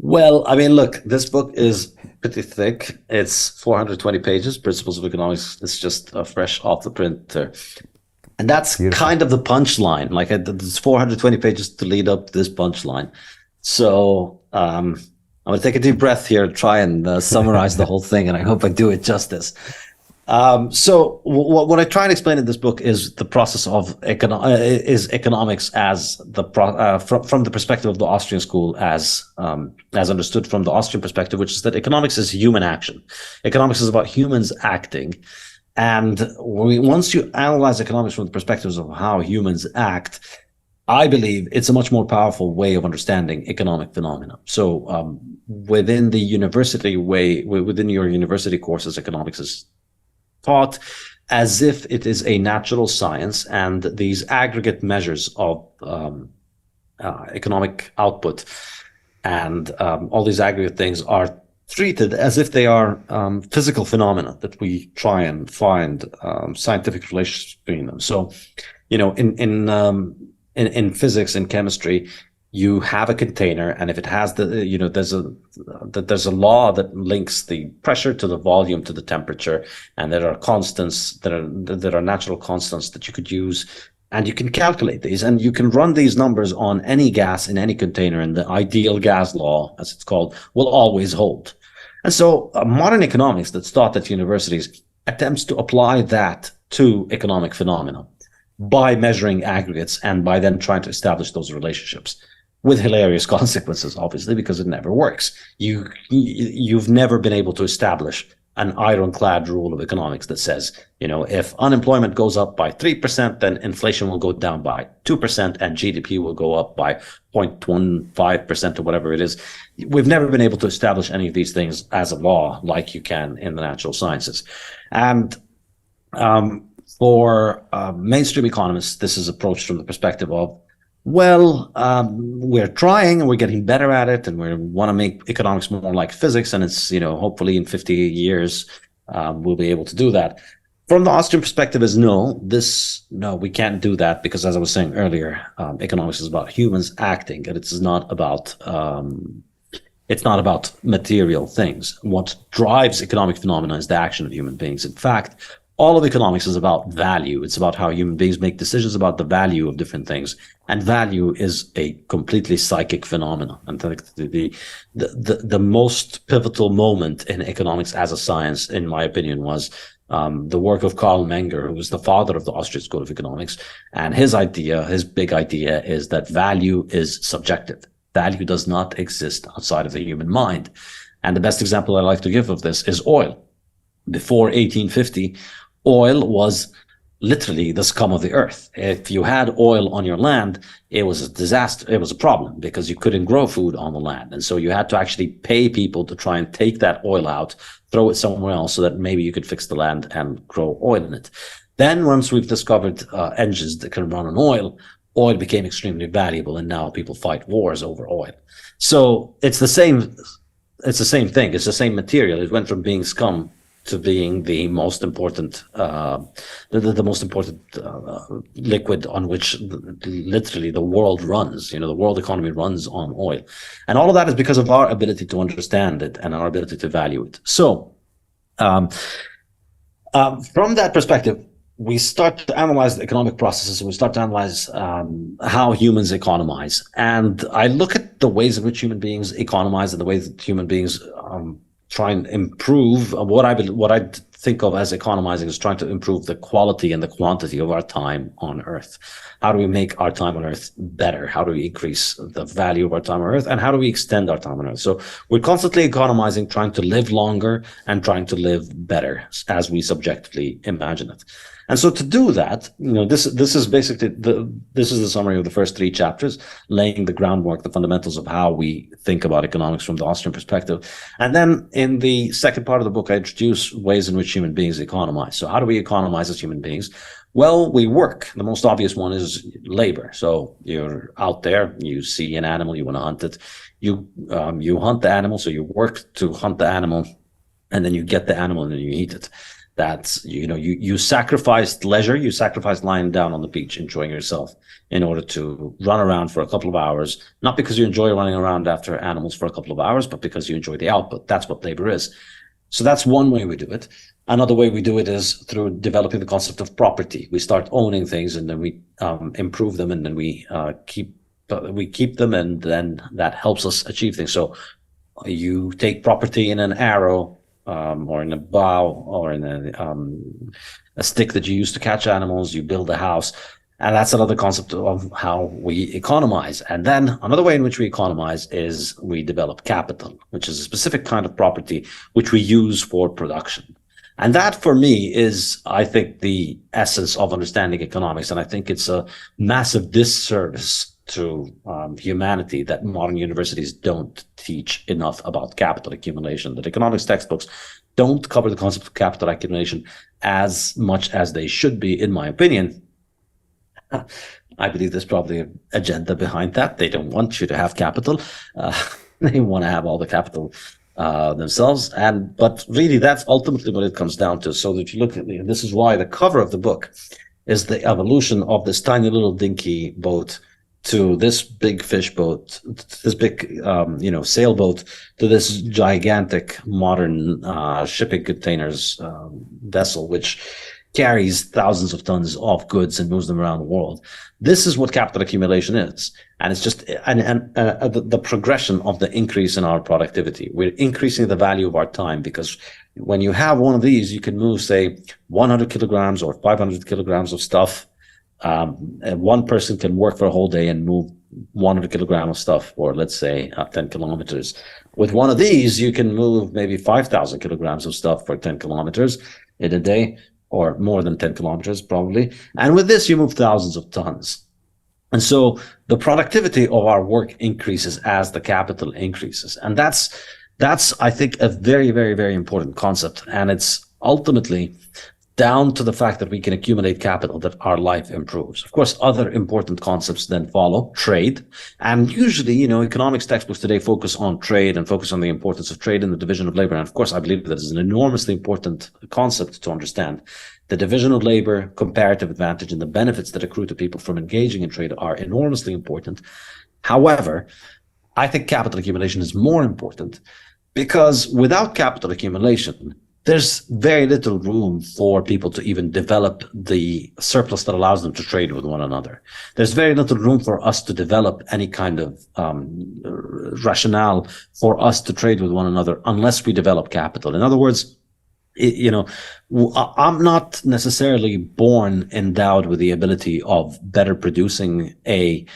Well, I mean, look, this book is pretty thick. It's 420 pages. Principles of Economics. It's just fresh off the printer. And that's Beautiful. Kind of the punchline. Like, there's 420 pages to lead up to this punchline. So I'm going to take a deep breath here, try and summarize the whole thing, and I hope I do it justice. So what I try and explain in this book is the process of economics as from the perspective of the Austrian school, as understood from the Austrian perspective, which is that economics is human action. Economics is about humans acting. And once you analyze economics from the perspectives of how humans act, I believe it's a much more powerful way of understanding economic phenomena. So within your university courses, economics is taught as if it is a natural science, and these aggregate measures of economic output and all these aggregate things are treated as if they are physical phenomena that we try and find scientific relations between them. So, in physics and chemistry, you have a container, and if it has there's a law that links the pressure to the volume to the temperature, and there are constants that are natural constants that you could use, and you can calculate these, and you can run these numbers on any gas in any container, and the ideal gas law, as it's called, will always hold. And so modern economics that's taught at universities attempts to apply that to economic phenomena by measuring aggregates and by then trying to establish those relationships, with hilarious consequences, obviously, because it never works. You've never been able to establish an ironclad rule of economics that says, if unemployment goes up by 3%, then inflation will go down by 2% and GDP will go up by 0.15% or whatever it is. We've never been able to establish any of these things as a law like you can in the natural sciences. And for mainstream economists, this is approached from the perspective of, we're trying and we're getting better at it, and we want to make economics more like physics, and it's, hopefully in 50 years we'll be able to do that. From the Austrian perspective is no, we can't do that, because as I was saying earlier, economics is about humans acting, and it's not about material things. What drives economic phenomena is the action of human beings. In fact, all of economics is about value. It's about how human beings make decisions about the value of different things. And value is a completely psychic phenomenon. And the most pivotal moment in economics as a science, in my opinion, was the work of Karl Menger, who was the father of the Austrian School of Economics. And his big idea is that value is subjective. Value does not exist outside of the human mind. And the best example I like to give of this is oil. Before 1850, oil was literally the scum of the earth. If you had oil on your land, it was a disaster. It was a problem because you couldn't grow food on the land. And so you had to actually pay people to try and take that oil out, throw it somewhere else so that maybe you could fix the land and grow oil in it. Then once we've discovered engines that can run on oil became extremely valuable, and now people fight wars over oil. So it's the same thing. It's the same material. It went from being scum to being the most important, the most important liquid on which literally the world runs. The world economy runs on oil, and all of that is because of our ability to understand it and our ability to value it. So, from that perspective, we start to analyze the economic processes, and we start to analyze how humans economize. And I look at the ways in which human beings economize and the ways that human beings try and improve. What I think of as economizing is trying to improve the quality and the quantity of our time on Earth. How do we make our time on Earth better? How do we increase the value of our time on Earth? And how do we extend our time on Earth? So we're constantly economizing, trying to live longer and trying to live better as we subjectively imagine it. And so to do that, this is basically this is the summary of the first 3 chapters, laying the groundwork, the fundamentals of how we think about economics from the Austrian perspective. And then in the second part of the book, I introduce ways in which human beings economize. So how do we economize as human beings? Well, we work. The most obvious one is labor. So you're out there, you see an animal, you want to hunt it. You hunt the animal, so you work to hunt the animal, and then you get the animal and then you eat it. That's, you sacrificed leisure, you sacrificed lying down on the beach, enjoying yourself in order to run around for a couple of hours, not because you enjoy running around after animals for a couple of hours, but because you enjoy the output. That's what labor is. So that's one way we do it. Another way we do it is through developing the concept of property. We start owning things, and then we improve them, and then we keep them, and then that helps us achieve things. So you take property in an arrow, or in a bow, or in a stick that you use to catch animals. You build a house, and that's another concept of how we economize. And then another way in which we economize is we develop capital, which is a specific kind of property which we use for production. And that, for me, is, I think, the essence of understanding economics. And I think it's a massive disservice to humanity that modern universities don't teach enough about capital accumulation, that economics textbooks don't cover the concept of capital accumulation as much as they should be, in my opinion. I believe there's probably an agenda behind that. They don't want you to have capital. They want to have all the capital themselves. But really, that's ultimately what it comes down to. So that you look at this is why the cover of the book is the evolution of this tiny little dinky boat to this big fish boat, this big, sailboat, to this gigantic modern shipping containers vessel, which carries thousands of tons of goods and moves them around the world. This is what capital accumulation is. And it's just the progression of the increase in our productivity. We're increasing the value of our time, because when you have one of these, you can move, say, 100 kilograms or 500 kilograms of stuff. And one person can work for a whole day and move 100 kilograms of stuff for, let's say, 10 kilometers. With one of these, you can move maybe 5,000 kilograms of stuff for 10 kilometers in a day, or more than 10 kilometers probably. And with this, you move thousands of tons. And so the productivity of our work increases as the capital increases. And that's, I think, a very, very, very important concept. And it's ultimately down to the fact that we can accumulate capital that our life improves. Of course, other important concepts then follow: trade. And usually, economics textbooks today focus on trade and focus on the importance of trade and the division of labor. And of course, I believe that is an enormously important concept to understand. The division of labor, comparative advantage, and the benefits that accrue to people from engaging in trade are enormously important. However, I think capital accumulation is more important, because without capital accumulation, there's very little room for people to even develop the surplus that allows them to trade with one another. There's very little room for us to develop any kind of rationale for us to trade with one another unless we develop capital. In other words, I'm not necessarily born endowed with the ability of better producing a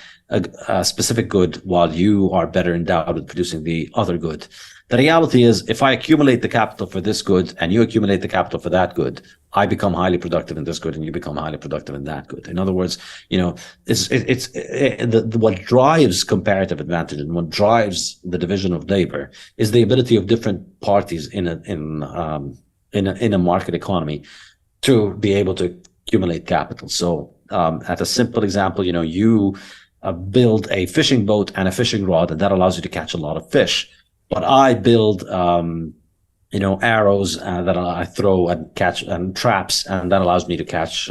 specific good while you are better endowed with producing the other good. The reality is, if I accumulate the capital for this good and you accumulate the capital for that good, I become highly productive in this good and you become highly productive in that good. In other words, what drives comparative advantage and what drives the division of labor is the ability of different parties in a market economy to be able to accumulate capital. So at a simple example, you build a fishing boat and a fishing rod, and that allows you to catch a lot of fish. But I build, arrows that I throw and catch, and traps, and that allows me to catch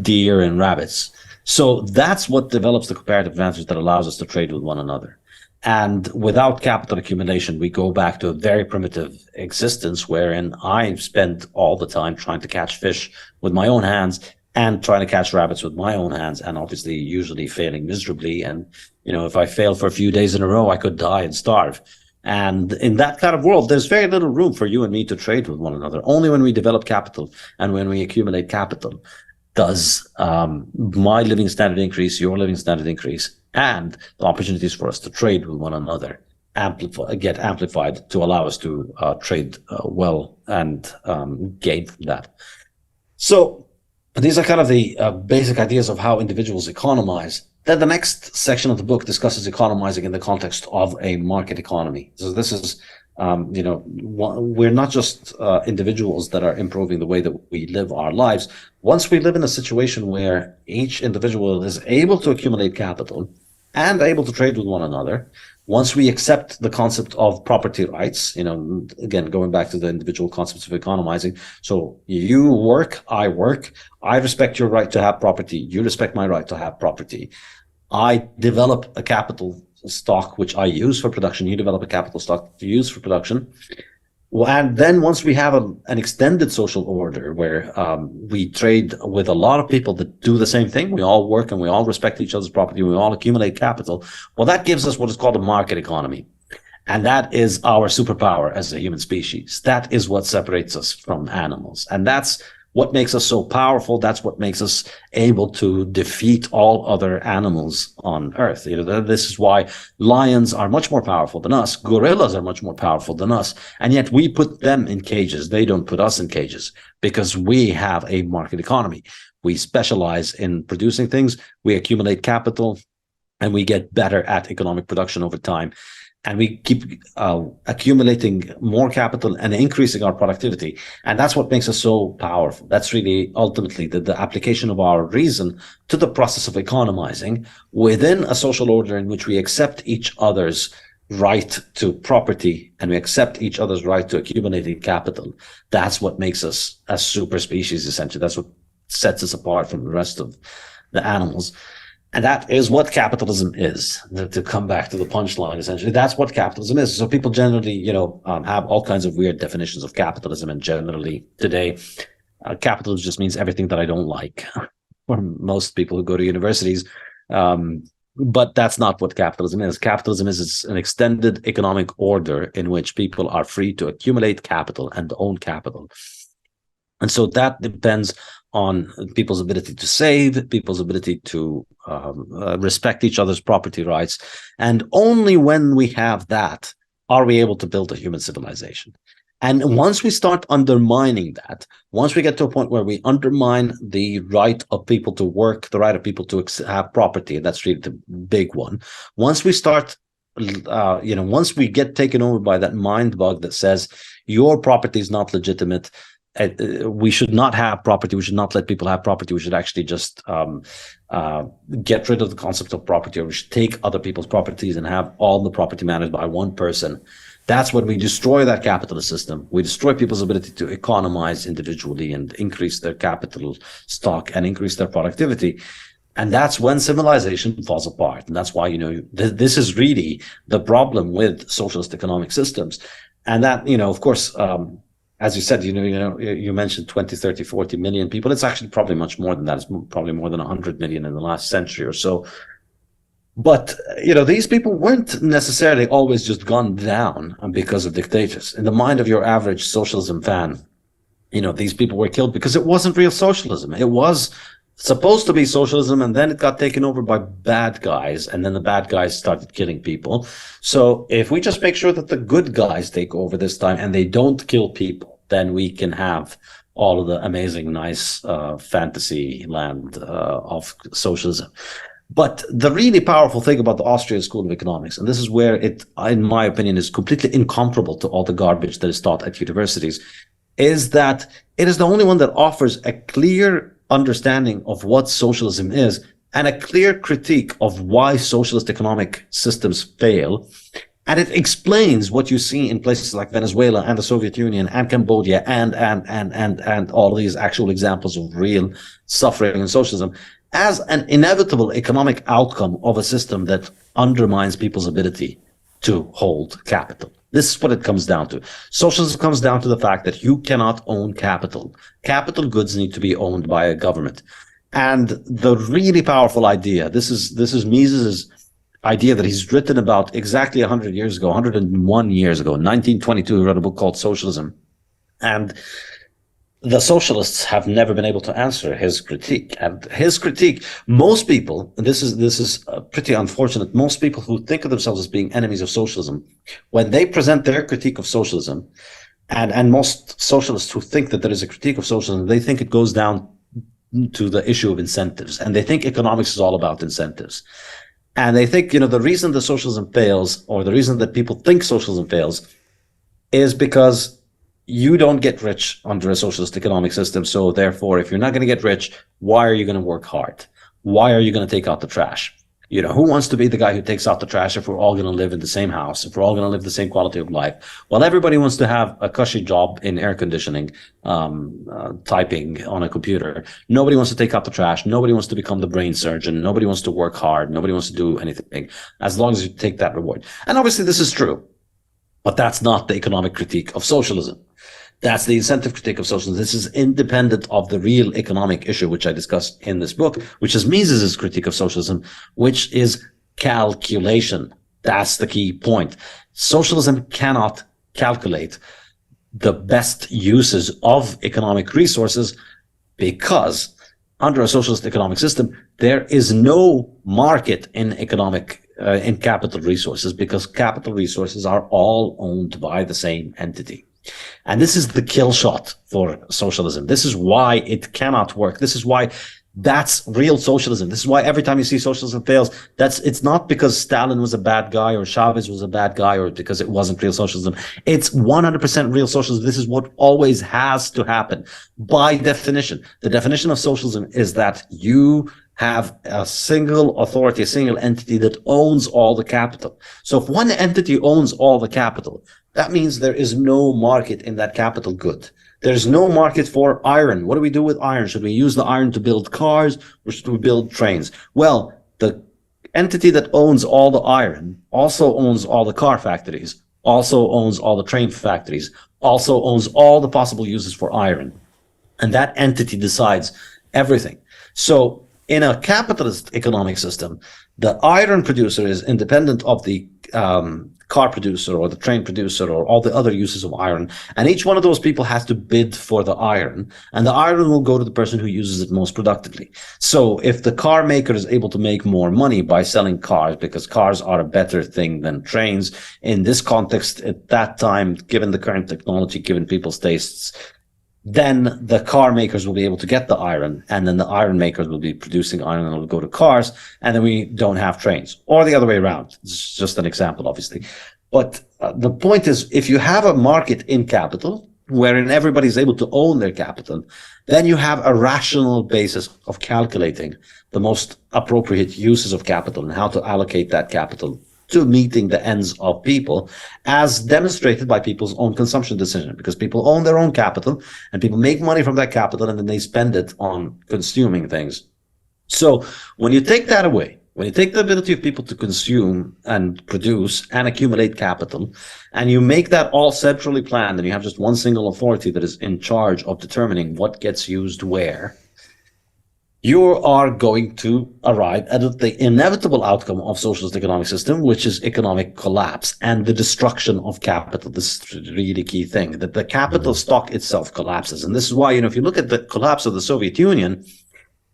deer and rabbits. So that's what develops the comparative advantage that allows us to trade with one another. And without capital accumulation, we go back to a very primitive existence wherein I spend all the time trying to catch fish with my own hands and trying to catch rabbits with my own hands, and obviously usually failing miserably. And, if I fail for a few days in a row, I could die and starve. And in that kind of world, there's very little room for you and me to trade with one another. Only when we develop capital and when we accumulate capital does my living standard increase, your living standard increase, and the opportunities for us to trade with one another get amplified to allow us to trade well and gain from that. So these are kind of the basic ideas of how individuals economize. Then the next section of the book discusses economizing in the context of a market economy. So this is, we're not just individuals that are improving the way that we live our lives. Once we live in a situation where each individual is able to accumulate capital and able to trade with one another, once we accept the concept of property rights, again, going back to the individual concepts of economizing. So you work, I respect your right to have property, you respect my right to have property. I develop a capital stock which I use for production, you develop a capital stock to use for production. And then once we have an extended social order where we trade with a lot of people that do the same thing, we all work and we all respect each other's property, we all accumulate capital, well, that gives us what is called a market economy. And that is our superpower as a human species. That is what separates us from animals. And that's what makes us so powerful. That's what makes us able to defeat all other animals on Earth. This is why lions are much more powerful than us. Gorillas are much more powerful than us. And yet we put them in cages. They don't put us in cages because we have a market economy. We specialize in producing things. We accumulate capital and we get better at economic production over time. And we keep accumulating more capital and increasing our productivity. And that's what makes us so powerful. That's really ultimately the application of our reason to the process of economizing within a social order in which we accept each other's right to property and we accept each other's right to accumulating capital. That's what makes us a super species, essentially. That's what sets us apart from the rest of the animals. And that is what capitalism is. To come back to the punchline, essentially, that's what capitalism is. So people generally, have all kinds of weird definitions of capitalism. And generally today, capitalism just means everything that I don't like for most people who go to universities. But that's not what capitalism is. Capitalism is an extended economic order in which people are free to accumulate capital and own capital. And so that depends on people's ability to save, people's ability to respect each other's property rights. And only when we have that are we able to build a human civilization. And once we start undermining that, once we get to a point where we undermine the right of people to work, the right of people to have property, that's really the big one. Once we start, once we get taken over by that mind bug that says your property is not legitimate, we should not have property. We should not let people have property. We should actually just get rid of the concept of property, or we should take other people's properties and have all the property managed by one person. That's when we destroy that capitalist system. We destroy people's ability to economize individually and increase their capital stock and increase their productivity. And that's when civilization falls apart. And that's why, this is really the problem with socialist economic systems. And that, of course, as you said, you mentioned 20, 30, 40 million people. It's actually probably much more than that. It's probably more than 100 million in the last century or so. But, these people weren't necessarily always just gone down because of dictators. In the mind of your average socialism fan, these people were killed because it wasn't real socialism. It was supposed to be socialism, and then it got taken over by bad guys, and then the bad guys started killing people. So if we just make sure that the good guys take over this time and they don't kill people, then we can have all of the amazing, nice fantasy land of socialism. But the really powerful thing about the Austrian School of Economics, and this is where it, in my opinion, is completely incomparable to all the garbage that is taught at universities, is that it is the only one that offers a clear understanding of what socialism is and a clear critique of why socialist economic systems fail. And it explains what you see in places like Venezuela and the Soviet Union and Cambodia and all of these actual examples of real suffering in socialism as an inevitable economic outcome of a system that undermines people's ability to hold capital. This is what it comes down to. Socialism comes down to the fact that you cannot own capital. Capital goods need to be owned by a government. And the really powerful idea, this is Mises's idea that he's written about exactly 100 years ago, 101 years ago, 1922, he wrote a book called Socialism. And the socialists have never been able to answer his critique. And his critique, most people, and this is pretty unfortunate, most people who think of themselves as being enemies of socialism, when they present their critique of socialism, and most socialists who think that there is a critique of socialism, they think it goes down to the issue of incentives. And they think economics is all about incentives. And they think, the reason that socialism fails, or the reason that people think socialism fails, is because you don't get rich under a socialist economic system. So therefore, if you're not going to get rich, why are you going to work hard? Why are you going to take out the trash? Who wants to be the guy who takes out the trash if we're all going to live in the same house, if we're all going to live the same quality of life? Well, everybody wants to have a cushy job in air conditioning, typing on a computer. Nobody wants to take out the trash. Nobody wants to become the brain surgeon. Nobody wants to work hard. Nobody wants to do anything, as long as you take that reward. And obviously this is true, but that's not the economic critique of socialism. That's the incentive critique of socialism. This is independent of the real economic issue, which I discussed in this book, which is Mises's critique of socialism, which is calculation. That's the key point. Socialism cannot calculate the best uses of economic resources because under a socialist economic system, there is no market in in capital resources, because capital resources are all owned by the same entity. And this is the kill shot for socialism. This is why it cannot work. This is why that's real socialism. This is why every time you see socialism fails, it's not because Stalin was a bad guy or Chavez was a bad guy or because it wasn't real socialism. It's 100% real socialism. This is what always has to happen by definition. The definition of socialism is that you have a single authority, a single entity that owns all the capital. So if one entity owns all the capital, that means there is no market in that capital good. There's no market for iron. What do we do with iron? Should we use the iron to build cars, or should we build trains? Well, the entity that owns all the iron also owns all the car factories, also owns all the train factories, also owns all the possible uses for iron. And that entity decides everything. So in a capitalist economic system, the iron producer is independent of the car producer or the train producer or all the other uses of iron. And each one of those people has to bid for the iron. And the iron will go to the person who uses it most productively. So if the car maker is able to make more money by selling cars, because cars are a better thing than trains, in this context, at that time, given the current technology, given people's tastes, then the car makers will be able to get the iron, and then the iron makers will be producing iron and it'll go to cars, and then we don't have trains. Or the other way around. It's just an example, obviously. But the point is, if you have a market in capital, wherein everybody's able to own their capital, then you have a rational basis of calculating the most appropriate uses of capital and how to allocate that capital to meeting the ends of people, as demonstrated by people's own consumption decision, because people own their own capital and people make money from that capital and then they spend it on consuming things. So when you take that away, when you take the ability of people to consume and produce and accumulate capital, and you make that all centrally planned, and you have just one single authority that is in charge of determining what gets used where, you are going to arrive at the inevitable outcome of socialist economic system, which is economic collapse and the destruction of capital. This is a really key thing, that the capital stock itself collapses. And this is why, if you look at the collapse of the Soviet Union,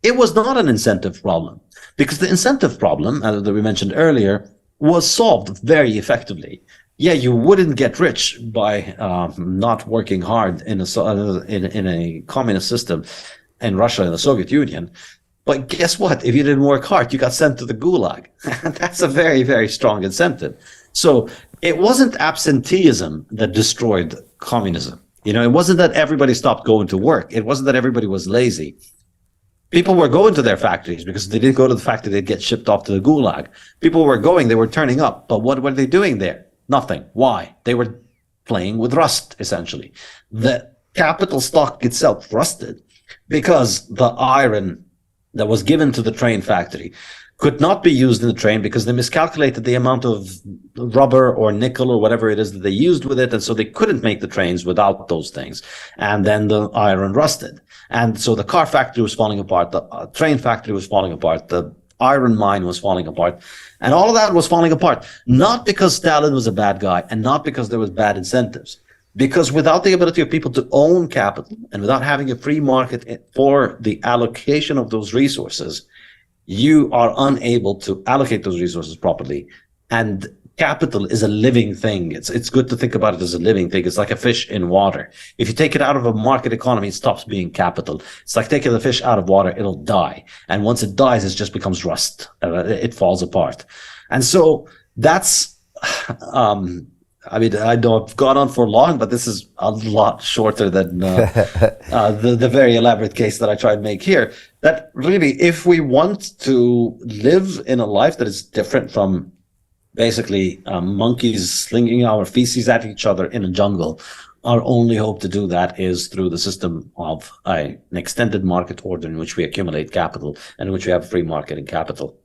it was not an incentive problem, because the incentive problem that we mentioned earlier was solved very effectively. Yeah, you wouldn't get rich by not working hard in a communist system in Russia and the Soviet Union. But guess what? If you didn't work hard, you got sent to the gulag. That's a very, very strong incentive. So it wasn't absenteeism that destroyed communism. It wasn't that everybody stopped going to work. It wasn't that everybody was lazy. People were going to their factories because if they didn't go to the factory, they'd get shipped off to the gulag. People were going, they were turning up. But what were they doing there? Nothing. Why? They were playing with rust, essentially. The capital stock itself rusted because the iron that was given to the train factory could not be used in the train because they miscalculated the amount of rubber or nickel or whatever it is that they used with it. And so they couldn't make the trains without those things. And then the iron rusted. And so the car factory was falling apart. The train factory was falling apart. The iron mine was falling apart. And all of that was falling apart, not because Stalin was a bad guy and not because there was bad incentives. Because without the ability of people to own capital and without having a free market for the allocation of those resources, you are unable to allocate those resources properly. And capital is a living thing. It's good to think about it as a living thing. It's like a fish in water. If you take it out of a market economy, it stops being capital. It's like taking the fish out of water, it'll die. And once it dies, it just becomes rust. It falls apart. And so that's, I know I've gone on for long, but this is a lot shorter than the very elaborate case that I try and make here. That really, if we want to live in a life that is different from basically monkeys slinging our feces at each other in a jungle, our only hope to do that is through the system of an extended market order in which we accumulate capital and in which we have free market and capital.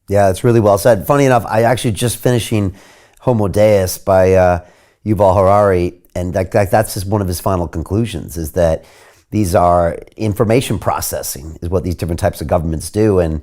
Yeah, it's really well said. Funny enough, I actually just finishing Homo Deus by Yuval Harari, and that's just one of his final conclusions, is that these are information processing is what these different types of governments do, and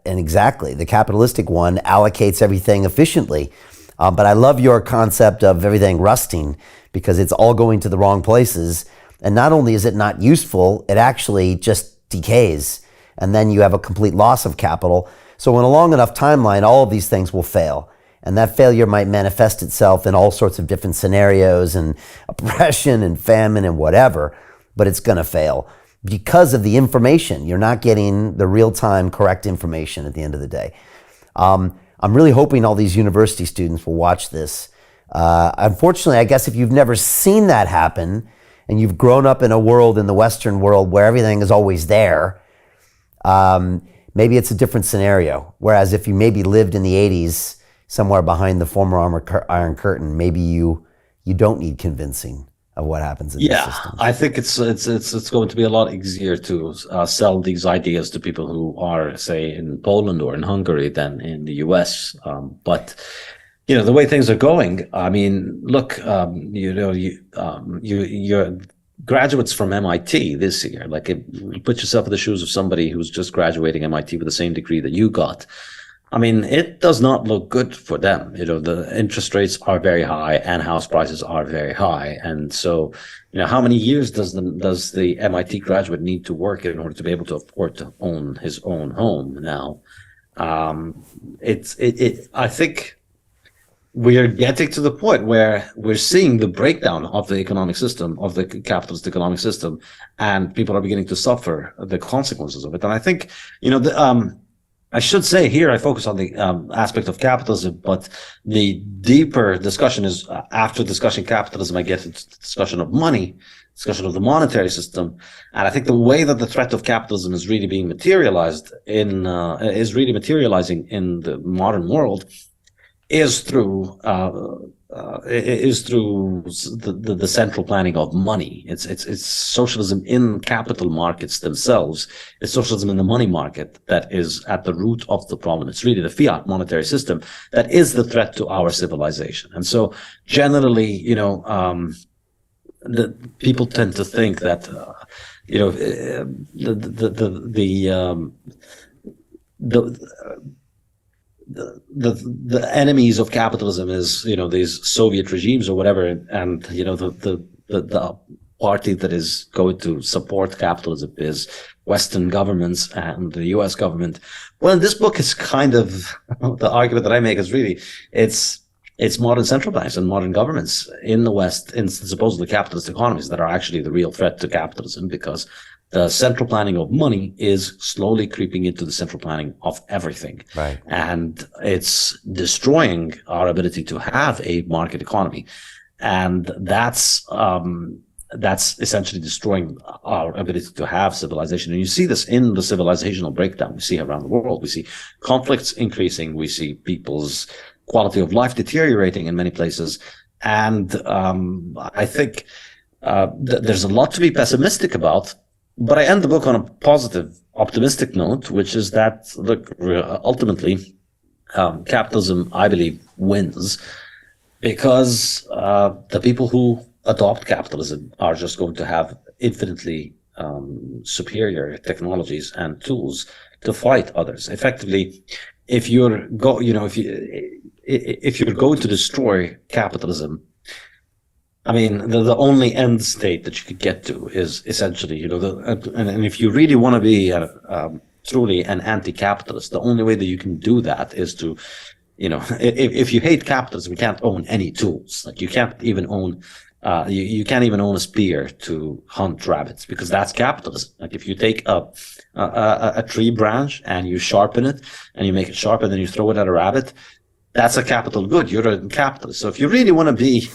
exactly, the capitalistic one allocates everything efficiently. But I love your concept of everything rusting, because it's all going to the wrong places, and not only is it not useful, it actually just decays, and then you have a complete loss of capital. So in a long enough timeline, all of these things will fail. And that failure might manifest itself in all sorts of different scenarios and oppression and famine and whatever, but it's going to fail because of the information. You're not getting the real-time correct information at the end of the day. I'm really hoping all these university students will watch this. Unfortunately, I guess if you've never seen that happen and you've grown up in a world, in the Western world, where everything is always there, maybe it's a different scenario. Whereas if you maybe lived in the 80s, somewhere behind the former Iron Curtain, maybe you don't need convincing of what happens in these systems.
I think it's going to be a lot easier to sell these ideas to people who are, say, in Poland or in Hungary than in the US. But the way things are going, I mean, look, you're graduates from MIT this year. Like, put yourself in the shoes of somebody who's just graduating MIT with the same degree that you got. I mean, it does not look good for them. The interest rates are very high and house prices are very high. And so, how many years does the MIT graduate need to work in order to be able to afford to own his own home now? I think we are getting to the point where we're seeing the breakdown of the economic system, of the capitalist economic system, and people are beginning to suffer the consequences of it. And I think, I should say here, I focus on the aspect of capitalism, but the deeper discussion is, after discussing capitalism, I get into the discussion of money, discussion of the monetary system. And I think the way that the threat of capitalism is really being materializing in the modern world is through the central planning of money. It's socialism in capital markets themselves. It's socialism in the money market that is at the root of the problem. It's really the fiat monetary system that is the threat to our civilization. And so generally, the people tend to think that the enemies of capitalism is these Soviet regimes or whatever, and the party that is going to support capitalism is Western governments and the U.S. government. Well, in this book, it's kind of the argument that I make is really it's modern central banks and modern governments in the West, in supposedly capitalist economies, that are actually the real threat to capitalism, because the central planning of money is slowly creeping into the central planning of everything.
Right.
And it's destroying our ability to have a market economy. And that's essentially destroying our ability to have civilization. And you see this in the civilizational breakdown we see around the world. We see conflicts increasing. We see people's quality of life deteriorating in many places. And I think there's a lot to be pessimistic about. But I end the book on a positive, optimistic note, which is that, look, ultimately, capitalism, I believe, wins because the people who adopt capitalism are just going to have infinitely superior technologies and tools to fight others. Effectively, if you're going to destroy capitalism, I mean, the only end state that you could get to is essentially, and if you really want to be truly an anti-capitalist, the only way that you can do that is to, if you hate capitalism, you can't own any tools. Like you can't even own, you can't even own a spear to hunt rabbits, because that's capitalism. Like if you take a tree branch and you sharpen it and you make it sharp and then you throw it at a rabbit, that's a capital good. You're a capitalist. So if you really want to be,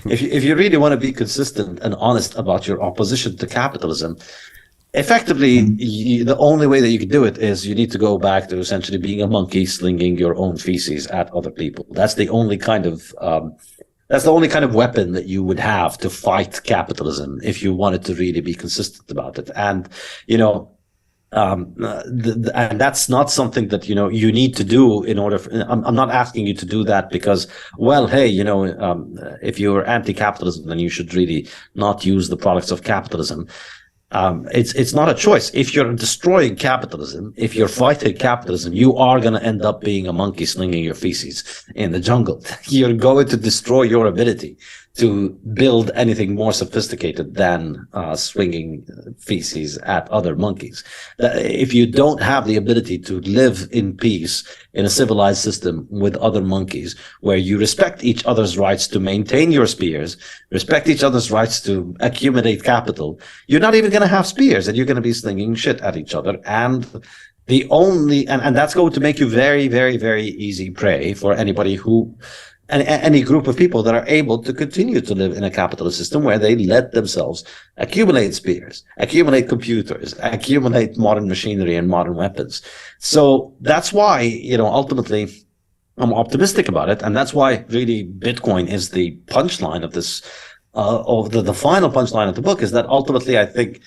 if you really want to be consistent and honest about your opposition to capitalism, effectively, the only way that you can do it is you need to go back to essentially being a monkey slinging your own feces at other people. That's the only kind of weapon that you would have to fight capitalism if you wanted to really be consistent about it. And and that's not something that you need to do in order for, I'm not asking you to do that because, well, hey, if you're anti-capitalism, then you should really not use the products of capitalism. It's not a choice. If you're destroying capitalism, if you're fighting capitalism, you are going to end up being a monkey slinging your feces in the jungle. You're going to destroy your ability to build anything more sophisticated than swinging feces at other monkeys. If you don't have the ability to live in peace in a civilized system with other monkeys, where you respect each other's rights to maintain your spears, respect each other's rights to accumulate capital, you're not even going to have spears, and you're going to be slinging shit at each other. And and that's going to make you very, very, very easy prey for anybody who, and any group of people that are able to continue to live in a capitalist system where they let themselves accumulate spears, accumulate computers, accumulate modern machinery and modern weapons. So that's why, ultimately, I'm optimistic about it. And that's why really Bitcoin is the punchline of this, of the final punchline of the book, is that ultimately I think,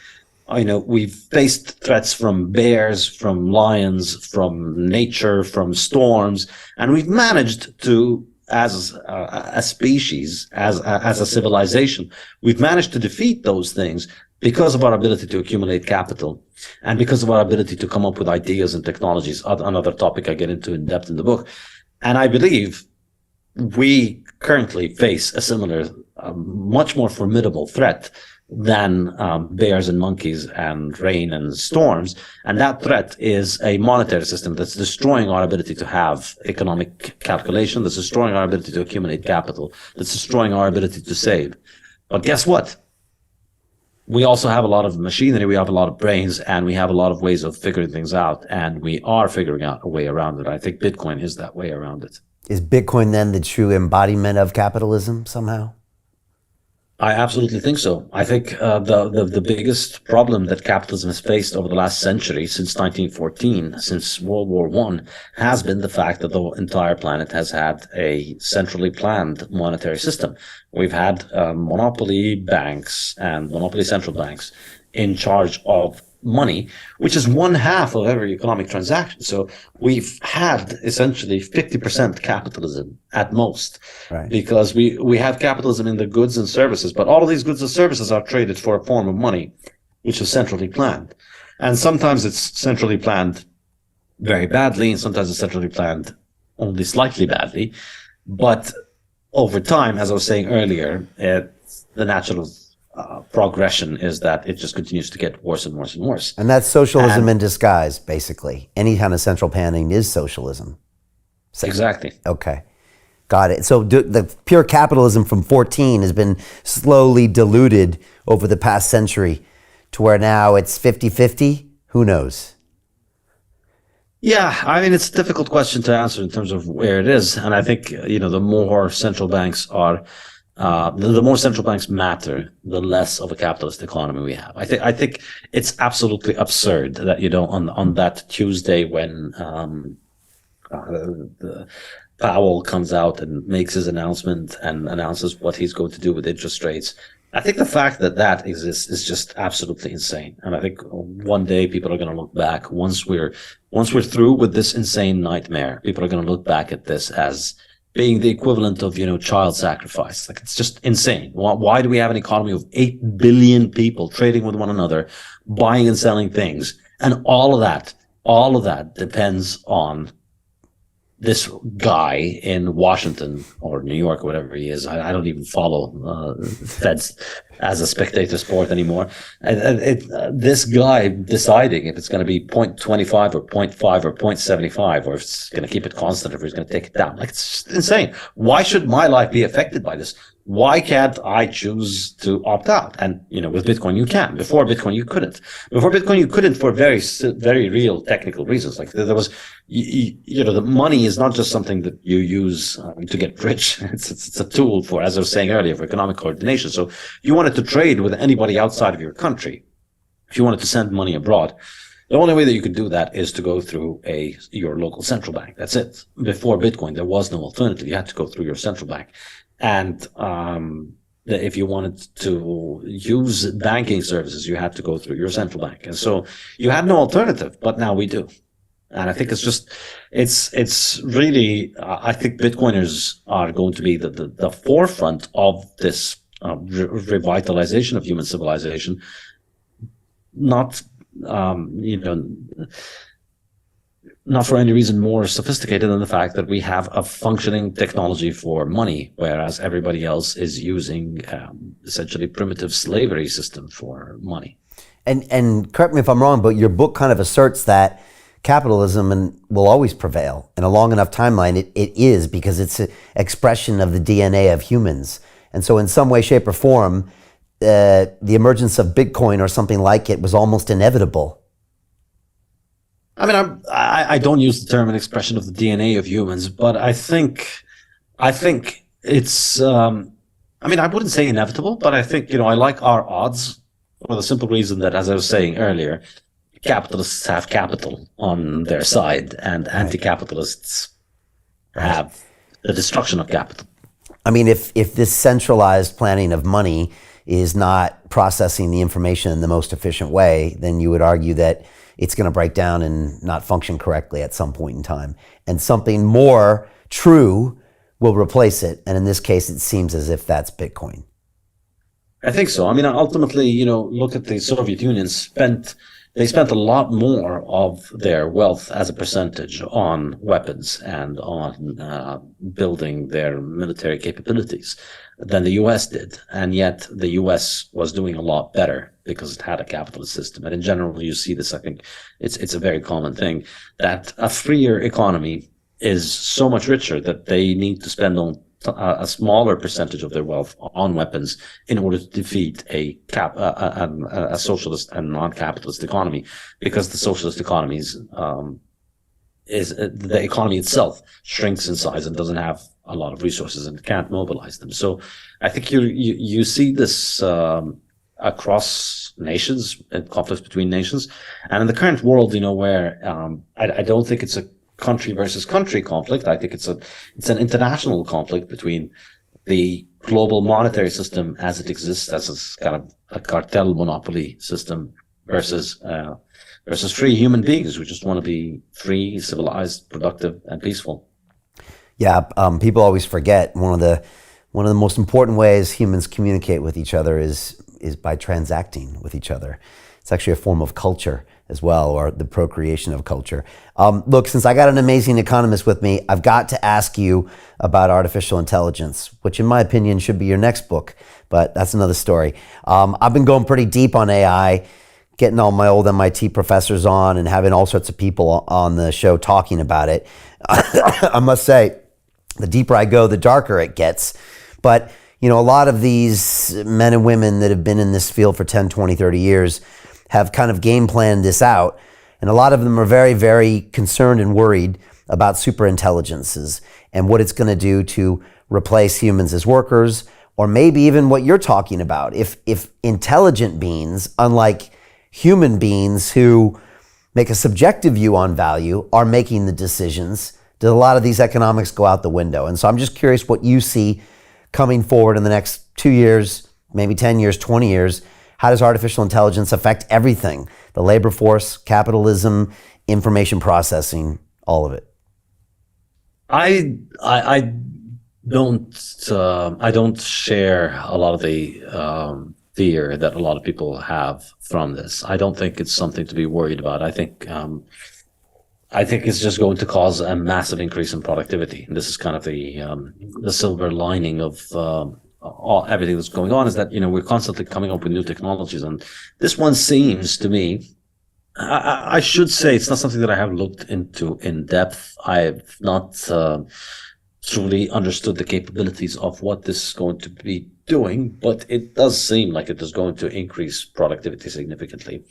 we've faced threats from bears, from lions, from nature, from storms, and we've managed to, as a species, as a civilization, we've managed to defeat those things because of our ability to accumulate capital and because of our ability to come up with ideas and technologies, another topic I get into in depth in the book. And I believe we currently face a similar, much more formidable threat than bears and monkeys and rain and storms. And that threat is a monetary system that's destroying our ability to have economic calculation, that's destroying our ability to accumulate capital, that's destroying our ability to save. But guess what? We also have a lot of machinery, we have a lot of brains, and we have a lot of ways of figuring things out, and we are figuring out a way around it. I think Bitcoin is that way around it.
Is Bitcoin then the true embodiment of capitalism somehow?
I absolutely think so. I think the biggest problem that capitalism has faced over the last century, since 1914, since World War I, has been the fact that the entire planet has had a centrally planned monetary system. We've had monopoly banks and monopoly central banks in charge of money, which is one half of every economic transaction. So we've had essentially 50% capitalism at most,
Right.
because we have capitalism in the goods and services, but all of these goods and services are traded for a form of money, which is centrally planned. And sometimes it's centrally planned very badly, and sometimes it's centrally planned only slightly badly. But over time, as I was saying earlier, the natural progression is that it just continues to get worse and worse and worse.
And that's socialism in disguise, basically. Any kind of central planning is socialism.
Exactly.
Okay. Got it. So the pure capitalism from 14 has been slowly diluted over the past century to where now it's 50-50? Who knows?
Yeah, I mean, it's a difficult question to answer in terms of where it is. And I think, the more central banks are, the more central banks matter, the less of a capitalist economy we have. I think it's absolutely absurd that, on that Tuesday when the Powell comes out and makes his announcement and announces what he's going to do with interest rates. I think the fact that exists is just absolutely insane. And I think one day people are going to look back, once we're through with this insane nightmare, people are going to look back at this as being the equivalent of, child sacrifice. Like, it's just insane. Why do we have an economy of 8 billion people trading with one another, buying and selling things? And all of that depends on this guy in Washington or New York or whatever he is. I don't even follow Feds as a spectator sport anymore. This guy deciding if it's going to be 0.25 or 0.5 or 0.75, or if it's going to keep it constant, or if he's going to take it down. Like, it's just insane. Why should my life be affected by this? Why can't I choose to opt out? And, with Bitcoin, you can. Before Bitcoin, you couldn't. Before Bitcoin, you couldn't for very, very real technical reasons. Like, there was, the money is not just something that you use to get rich. It's a tool for, as I was saying earlier, for economic coordination. So you wanted to trade with anybody outside of your country. If you wanted to send money abroad, the only way that you could do that is to go through your local central bank. That's it. Before Bitcoin, there was no alternative. You had to go through your central bank. And if you wanted to use banking services, you had to go through your central bank. And so you had no alternative, but now we do. And I think it's really, I think Bitcoiners are going to be the forefront of this revitalization of human civilization. Not, not for any reason more sophisticated than the fact that we have a functioning technology for money, whereas everybody else is using essentially primitive slavery system for money.
And correct me if I'm wrong, but your book kind of asserts that capitalism will always prevail. In a long enough timeline, it is, because it's an expression of the DNA of humans. And so in some way, shape, or form, the emergence of Bitcoin or something like it was almost inevitable.
I mean, I don't use the term an expression of the DNA of humans, but I think it's, I wouldn't say inevitable, but I think, I like our odds for the simple reason that, as I was saying earlier, capitalists have capital on their side, and anti-capitalists have the destruction of capital.
I mean, if this centralized planning of money is not processing the information in the most efficient way, then you would argue that it's going to break down and not function correctly at some point in time. And something more true will replace it. And in this case, it seems as if that's Bitcoin.
I think so. I mean, ultimately, look at the Soviet Union they spent a lot more of their wealth as a percentage on weapons and on building their military capabilities than the U.S. did. And yet the U.S. was doing a lot better because it had a capitalist system. And in general, you see this, I think it's a very common thing, that a freer economy is so much richer that they need to spend on a smaller percentage of their wealth on weapons in order to defeat a socialist and non-capitalist economy, because the socialist economies is the economy itself shrinks in size and doesn't have a lot of resources and can't mobilize them. So I think you see this across nations and conflicts between nations, and in the current world, where I don't think it's a country versus country conflict. I think it's an international conflict between the global monetary system as it exists as a kind of a cartel monopoly system
versus free human beings who just want to be free, civilized, productive, and peaceful.
Yeah, people always forget one of the most important ways humans communicate with each other is by transacting with each other. It's actually a form of culture as well, or the procreation of culture. Look, since I got an amazing economist with me, I've got to ask you about artificial intelligence, which in my opinion should be your next book, but that's another story. I've been going pretty deep on AI, getting all my old MIT professors on and having all sorts of people on the show talking about it. I must say, the deeper I go, the darker it gets. But, a lot of these men and women that have been in this field for 10, 20, 30 years have kind of game planned this out. And a lot of them are very, very concerned and worried about superintelligences and what it's going to do to replace humans as workers, or maybe even what you're talking about. If intelligent beings, unlike human beings who make a subjective view on value, are making the decisions, did a lot of these economics go out the window? And so I'm just curious what you see coming forward in the next 2 years, maybe 10 years, 20 years. How does artificial intelligence affect everything? The labor force, capitalism, information processing, all of it.
I don't share a lot of the fear that a lot of people have from this. I don't think it's something to be worried about. I think it's just going to cause a massive increase in productivity. And this is kind of the silver lining of everything that's going on, is that we're constantly coming up with new technologies, and this one seems to me, I should say, it's not something that I have looked into in depth. I've not truly understood the capabilities of what this is going to be doing, but it does seem like it is going to increase productivity significantly.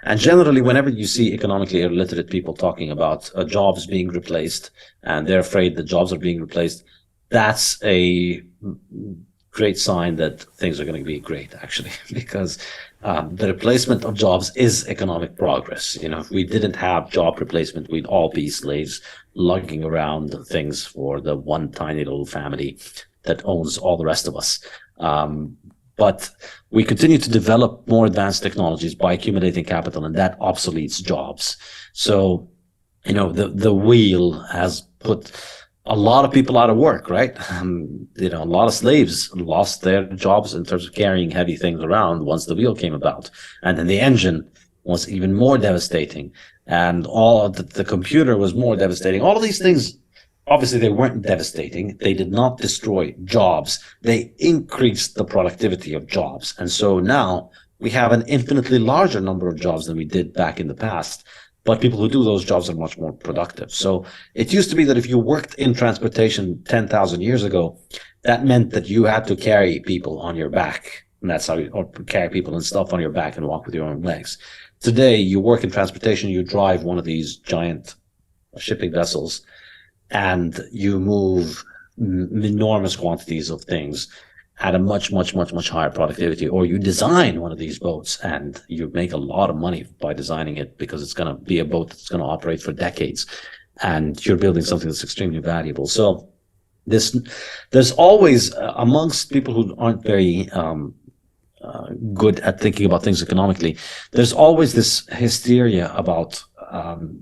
And generally, whenever you see economically illiterate people talking about jobs being replaced, and they're afraid that jobs are being replaced, that's a great sign that things are going to be great, actually, because the replacement of jobs is economic progress. If we didn't have job replacement, we'd all be slaves lugging around things for the one tiny little family that owns all the rest of us. But we continue to develop more advanced technologies by accumulating capital, and that obsoletes jobs. So, the wheel has put a lot of people out of work, right? A lot of slaves lost their jobs in terms of carrying heavy things around once the wheel came about. And then the engine was even more devastating. And all the computer was more devastating. All of these things, obviously, they weren't devastating. They did not destroy jobs. They increased the productivity of jobs. And so now we have an infinitely larger number of jobs than we did back in the past. But people who do those jobs are much more productive. So it used to be that if you worked in transportation 10,000 years ago, that meant that you had to carry people on your back. And that's how or carry people and stuff on your back and walk with your own legs. Today, you work in transportation, you drive one of these giant shipping vessels, and you move enormous quantities of things at a much, much, much, much higher productivity. Or you design one of these boats and you make a lot of money by designing it, because it's going to be a boat that's going to operate for decades, and you're building something that's extremely valuable. So there's always, amongst people who aren't very good at thinking about things economically, there's always this hysteria about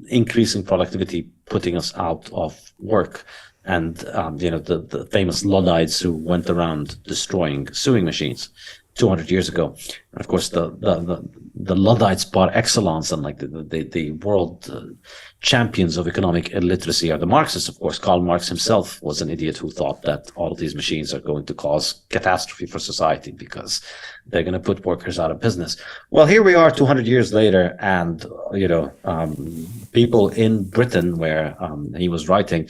increasing productivity, putting us out of work. And, the famous Luddites who went around destroying sewing machines 200 years ago. And of course, the Luddites par excellence, and like the world champions of economic illiteracy, are the Marxists, of course. Karl Marx himself was an idiot who thought that all of these machines are going to cause catastrophe for society because they're going to put workers out of business. Well, here we are 200 years later, and, people in Britain, where he was writing,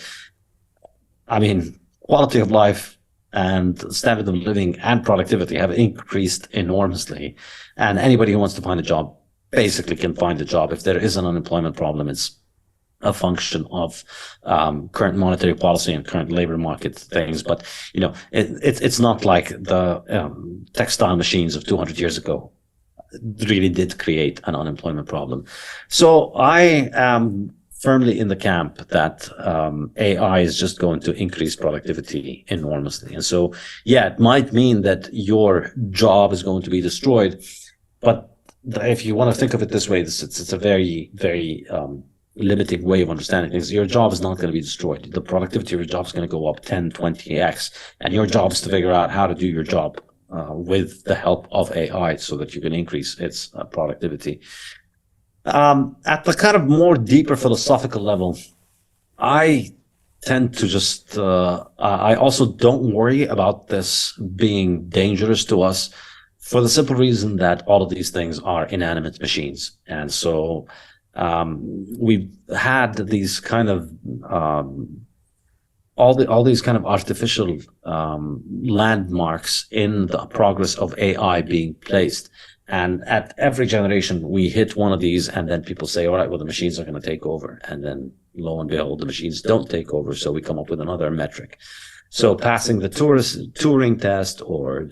quality of life and standard of living and productivity have increased enormously. And anybody who wants to find a job basically can find a job. If there is an unemployment problem, it's a function of current monetary policy and current labor market things. But, it's not like the textile machines of 200 years ago really did create an unemployment problem. So I am firmly in the camp that AI is just going to increase productivity enormously. And so, yeah, it might mean that your job is going to be destroyed, but
if you want to think of it this way, it's a very, very limiting way of understanding things. Your job is not going to be destroyed. The productivity of your job is going to go up 10, 20x. And your job is to figure out how to do your job with the help of AI so that you can increase its productivity. At the kind of more deeper philosophical level, I tend to just, I also don't worry about this being dangerous to us for the simple reason that all of these things are inanimate machines. And so we've had these kind of, all these kind of artificial landmarks in the progress of AI being placed. And at every generation, we hit one of these, and then people say, all right, well, the machines are going to take over. And then lo and behold, the machines don't take over. So we come up with another metric. So passing the Turing test, or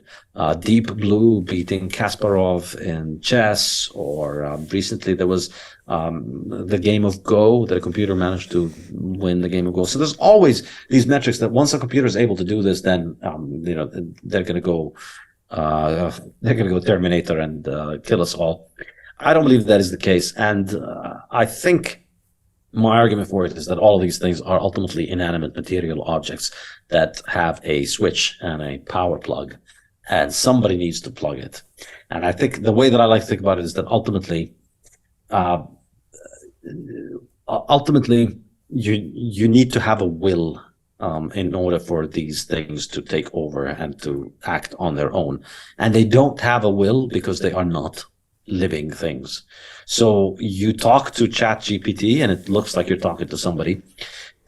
Deep Blue beating Kasparov in chess, or recently there was the game of Go, that a computer managed to win the game of Go. So there's always these metrics that once a computer is able to do this, then they're going to go Terminator and kill us all. I don't believe that is the case, and I think my argument for it is that all of these things are ultimately inanimate material objects that have a switch and a power plug, and somebody needs to plug it. And I think the way that I like to think about it is that ultimately you need to have a will in order for these things to take over and to act on their own. And they don't have a will because they are not living things. So you talk to ChatGPT and it looks like you're talking to somebody,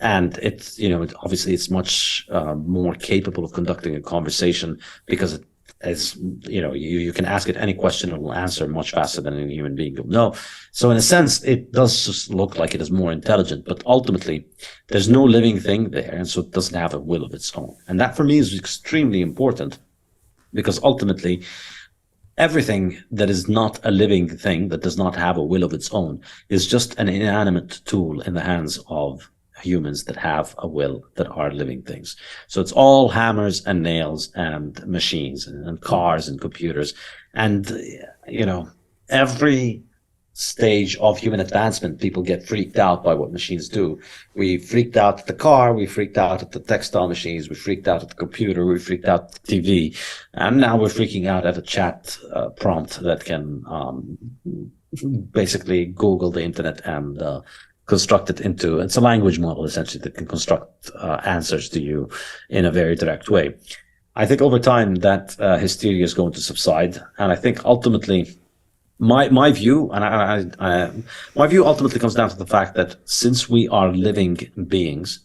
and it's, obviously it's much more capable of conducting a conversation because it, as you can ask it any question, it will answer much faster than any human being will know. So in a sense, it does just look like it is more intelligent, but ultimately there's no living thing there, and so it doesn't have a will of its own. And that for me is extremely important, because ultimately everything that is not a living thing, that does not have a will of its own, is just an inanimate tool in the hands of humans that have a will, that are living things. So it's all hammers and nails and machines and cars and computers. And, every stage of human advancement, people get freaked out by what machines do. We freaked out at the car, we freaked out at the textile machines, we freaked out at the computer, we freaked out at the TV, and now we're freaking out at a chat prompt that can basically Google the internet and construct it into, it's a language model essentially that can construct answers to you in a very direct way. I think over time that hysteria is going to subside, and I think ultimately my view, and my view ultimately comes down to the fact that since we are living beings,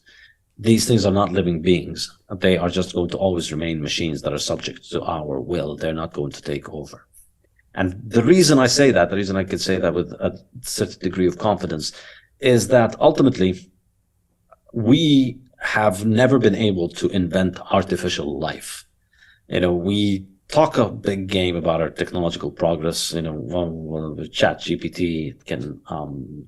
these things are not living beings. They are just going to always remain machines that are subject to our will. They're not going to take over. And the reason I say that, the reason I can say that with a certain degree of confidence, is that ultimately we have never been able to invent artificial life. We talk a big game about our technological progress. ChatGPT can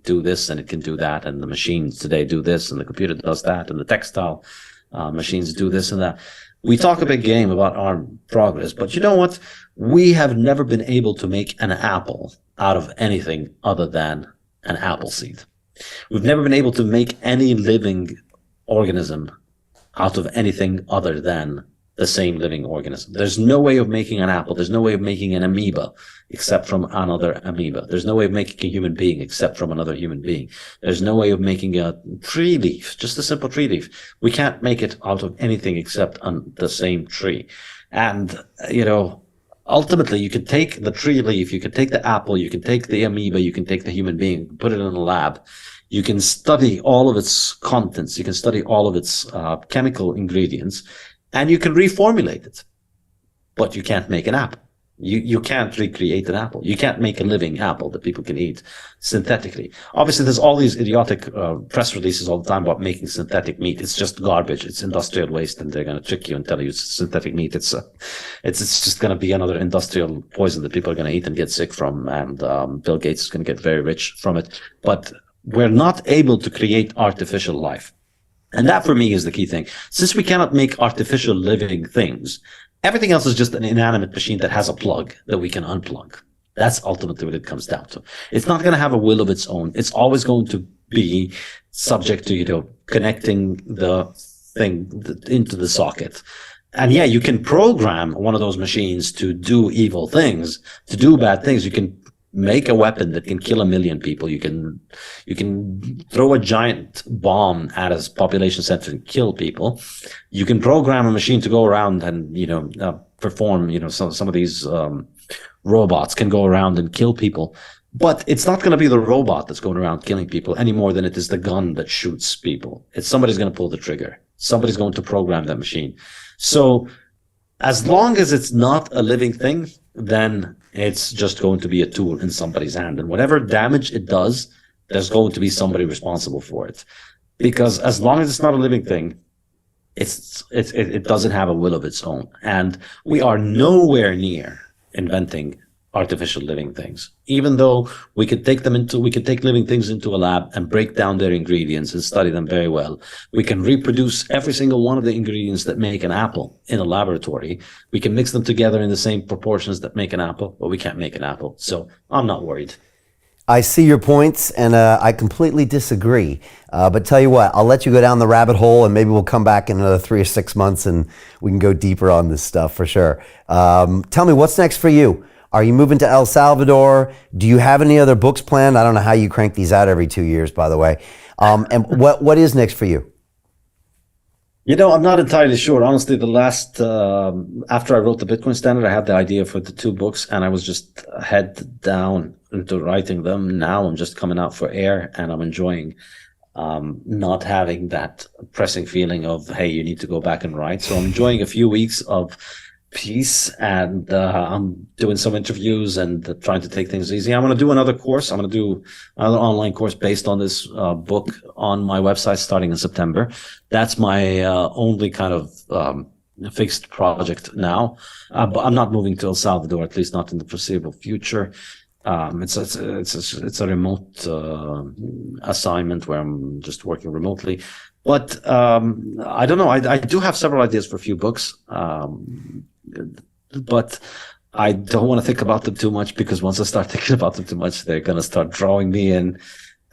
do this and it can do that, and the machines today do this, and the computer does that, and the textile machines do this and that. We talk a big game about our progress, but you know what? We have never been able to make an apple out of anything other than an apple seed. We've never been able to make any living organism out of anything other than the same living organism. There's no way of making an apple. There's no way of making an amoeba except from another amoeba. There's no way of making a human being except from another human being. There's no way of making a tree leaf, just a simple tree leaf. We can't make it out of anything except on the same tree. And, ultimately you could take the tree leaf, you could take the apple, you can take the amoeba, you can take the human being, put it in a lab. You can study all of its contents. You can study all of its chemical ingredients, and you can reformulate it. But you can't make an apple. You can't recreate an apple. You can't make a living apple that people can eat synthetically. Obviously, there's all these idiotic press releases all the time about making synthetic meat. It's just garbage. It's industrial waste, and they're going to trick you and tell you it's synthetic meat. It's just going to be another industrial poison that people are going to eat and get sick from, and Bill Gates is going to get very rich from it. But we're not able to create artificial life. And that for me is the key thing. Since we cannot make artificial living things, everything else is just an inanimate machine that has a plug that we can unplug. That's ultimately what it comes down to. It's not going to have a will of its own. It's always going to be subject to, connecting the thing into the socket. And yeah, you can program one of those machines to do evil things, to do bad things. You can make a weapon that can kill 1 million people. You can throw a giant bomb at a population center and kill people. You can program a machine to go around and perform. Some of these robots can go around and kill people, but it's not going to be the robot that's going around killing people any more than it is the gun that shoots people. It's somebody's going to pull the trigger. Somebody's going to program that machine. So as long as it's not a living thing, then it's just going to be a tool in somebody's hand. And whatever damage it does, there's going to be somebody responsible for it. Because as long as it's not a living thing, it doesn't have a will of its own. And we are nowhere near inventing artificial living things. Even though we could take living things into a lab and break down their ingredients and study them very well. We can reproduce every single one of the ingredients that make an apple in a laboratory. We can mix them together in the same proportions that make an apple, but we can't make an apple. So I'm not worried.
I see your points, and I completely disagree. But tell you what, I'll let you go down the rabbit hole, and maybe we'll come back in another 3 or 6 months, and we can go deeper on this stuff for sure. Tell me, what's next for you? Are you moving to El Salvador? Do you have any other books planned? I don't know how you crank these out every 2 years, by the way. And what is next for you?
I'm not entirely sure. Honestly, the last, after I wrote the Bitcoin Standard, I had the idea for the 2 books, and I was just head down into writing them. Now I'm just coming out for air, and I'm enjoying not having that pressing feeling of, hey, you need to go back and write. So I'm enjoying a few weeks of peace, and I'm doing some interviews and trying to take things easy. I'm going to do another course. I'm going to do another online course based on this book on my website starting in September. That's my only kind of fixed project now. But I'm not moving to El Salvador, at least not in the foreseeable future. It's a remote assignment where I'm just working remotely. But I don't know. I do have several ideas for a few books. But I don't want to think about them too much, because once I start thinking about them too much, they're going to start drawing me in.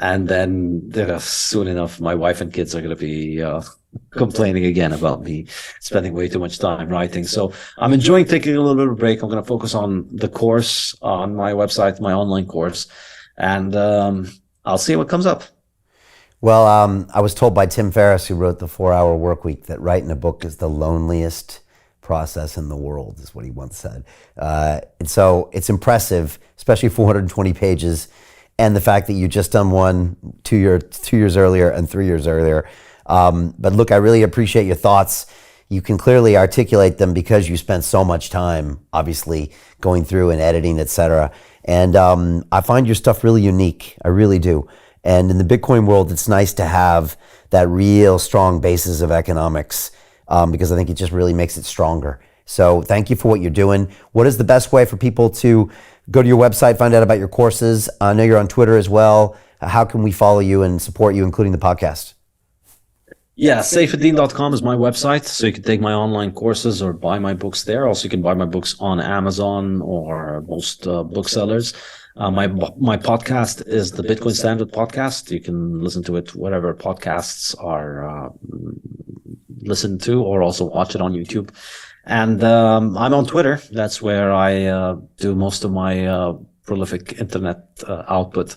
And then soon enough, my wife and kids are going to be complaining again about me spending way too much time writing. So I'm enjoying taking a little bit of a break. I'm going to focus on the course on my website, my online course, and I'll see what comes up.
Well, I was told by Tim Ferriss, who wrote The 4-Hour Workweek, that writing a book is the loneliest process in the world, is what he once said. And so it's impressive, especially 420 pages, and the fact that you just done one 2 years earlier and 3 years earlier. But look, I really appreciate your thoughts. You can clearly articulate them because you spent so much time, obviously, going through and editing, etc. And I find your stuff really unique. I really do. And in the Bitcoin world, it's nice to have that real strong basis of economics, because I think it just really makes it stronger. So thank you for what you're doing. What is the best way for people to go to your website, find out about your courses? I know you're on Twitter as well. How can we follow you and support you, including the podcast?
Yeah, Saifedean.com is my website, so you can take my online courses or buy my books there. Also, you can buy my books on Amazon or most booksellers. My podcast is the Bitcoin Standard podcast. You can listen to it wherever podcasts are listened to, or also watch it on YouTube. And I'm on Twitter. That's where I do most of my prolific internet output.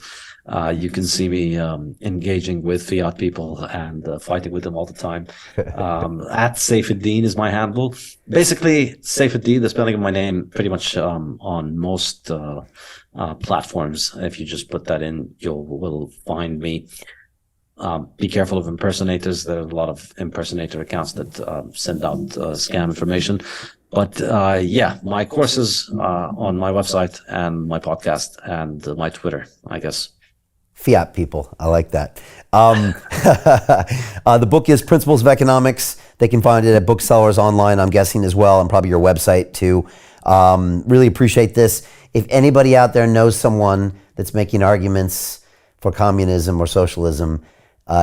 You can see me engaging with fiat people and fighting with them all the time. At Saifedean is my handle. Basically, Saifedean, the spelling of my name, pretty much on most platforms. If you just put that in, you will find me. Be careful of impersonators. There are a lot of impersonator accounts that send out scam information. But yeah, my courses on my website and my podcast and my Twitter, I guess.
Fiat people. I like that. The book is Principles of Economics. They can find it at booksellers online, I'm guessing, as well, and probably your website too. Really appreciate this. If anybody out there knows someone that's making arguments for communism or socialism,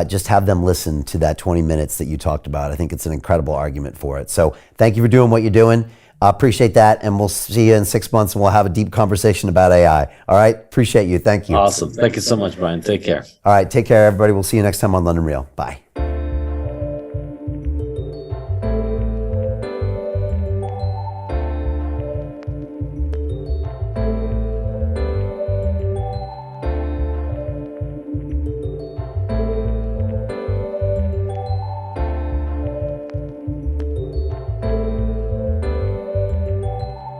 just have them listen to that 20 minutes that you talked about. I think it's an incredible argument for it. So thank you for doing what you're doing. I appreciate that, and we'll see you in 6 months, and we'll have a deep conversation about AI. All right? Appreciate you. Thank you.
Awesome. Thank you so much, Brian. Take care.
All right. Take care, everybody. We'll see you next time on London Real. Bye.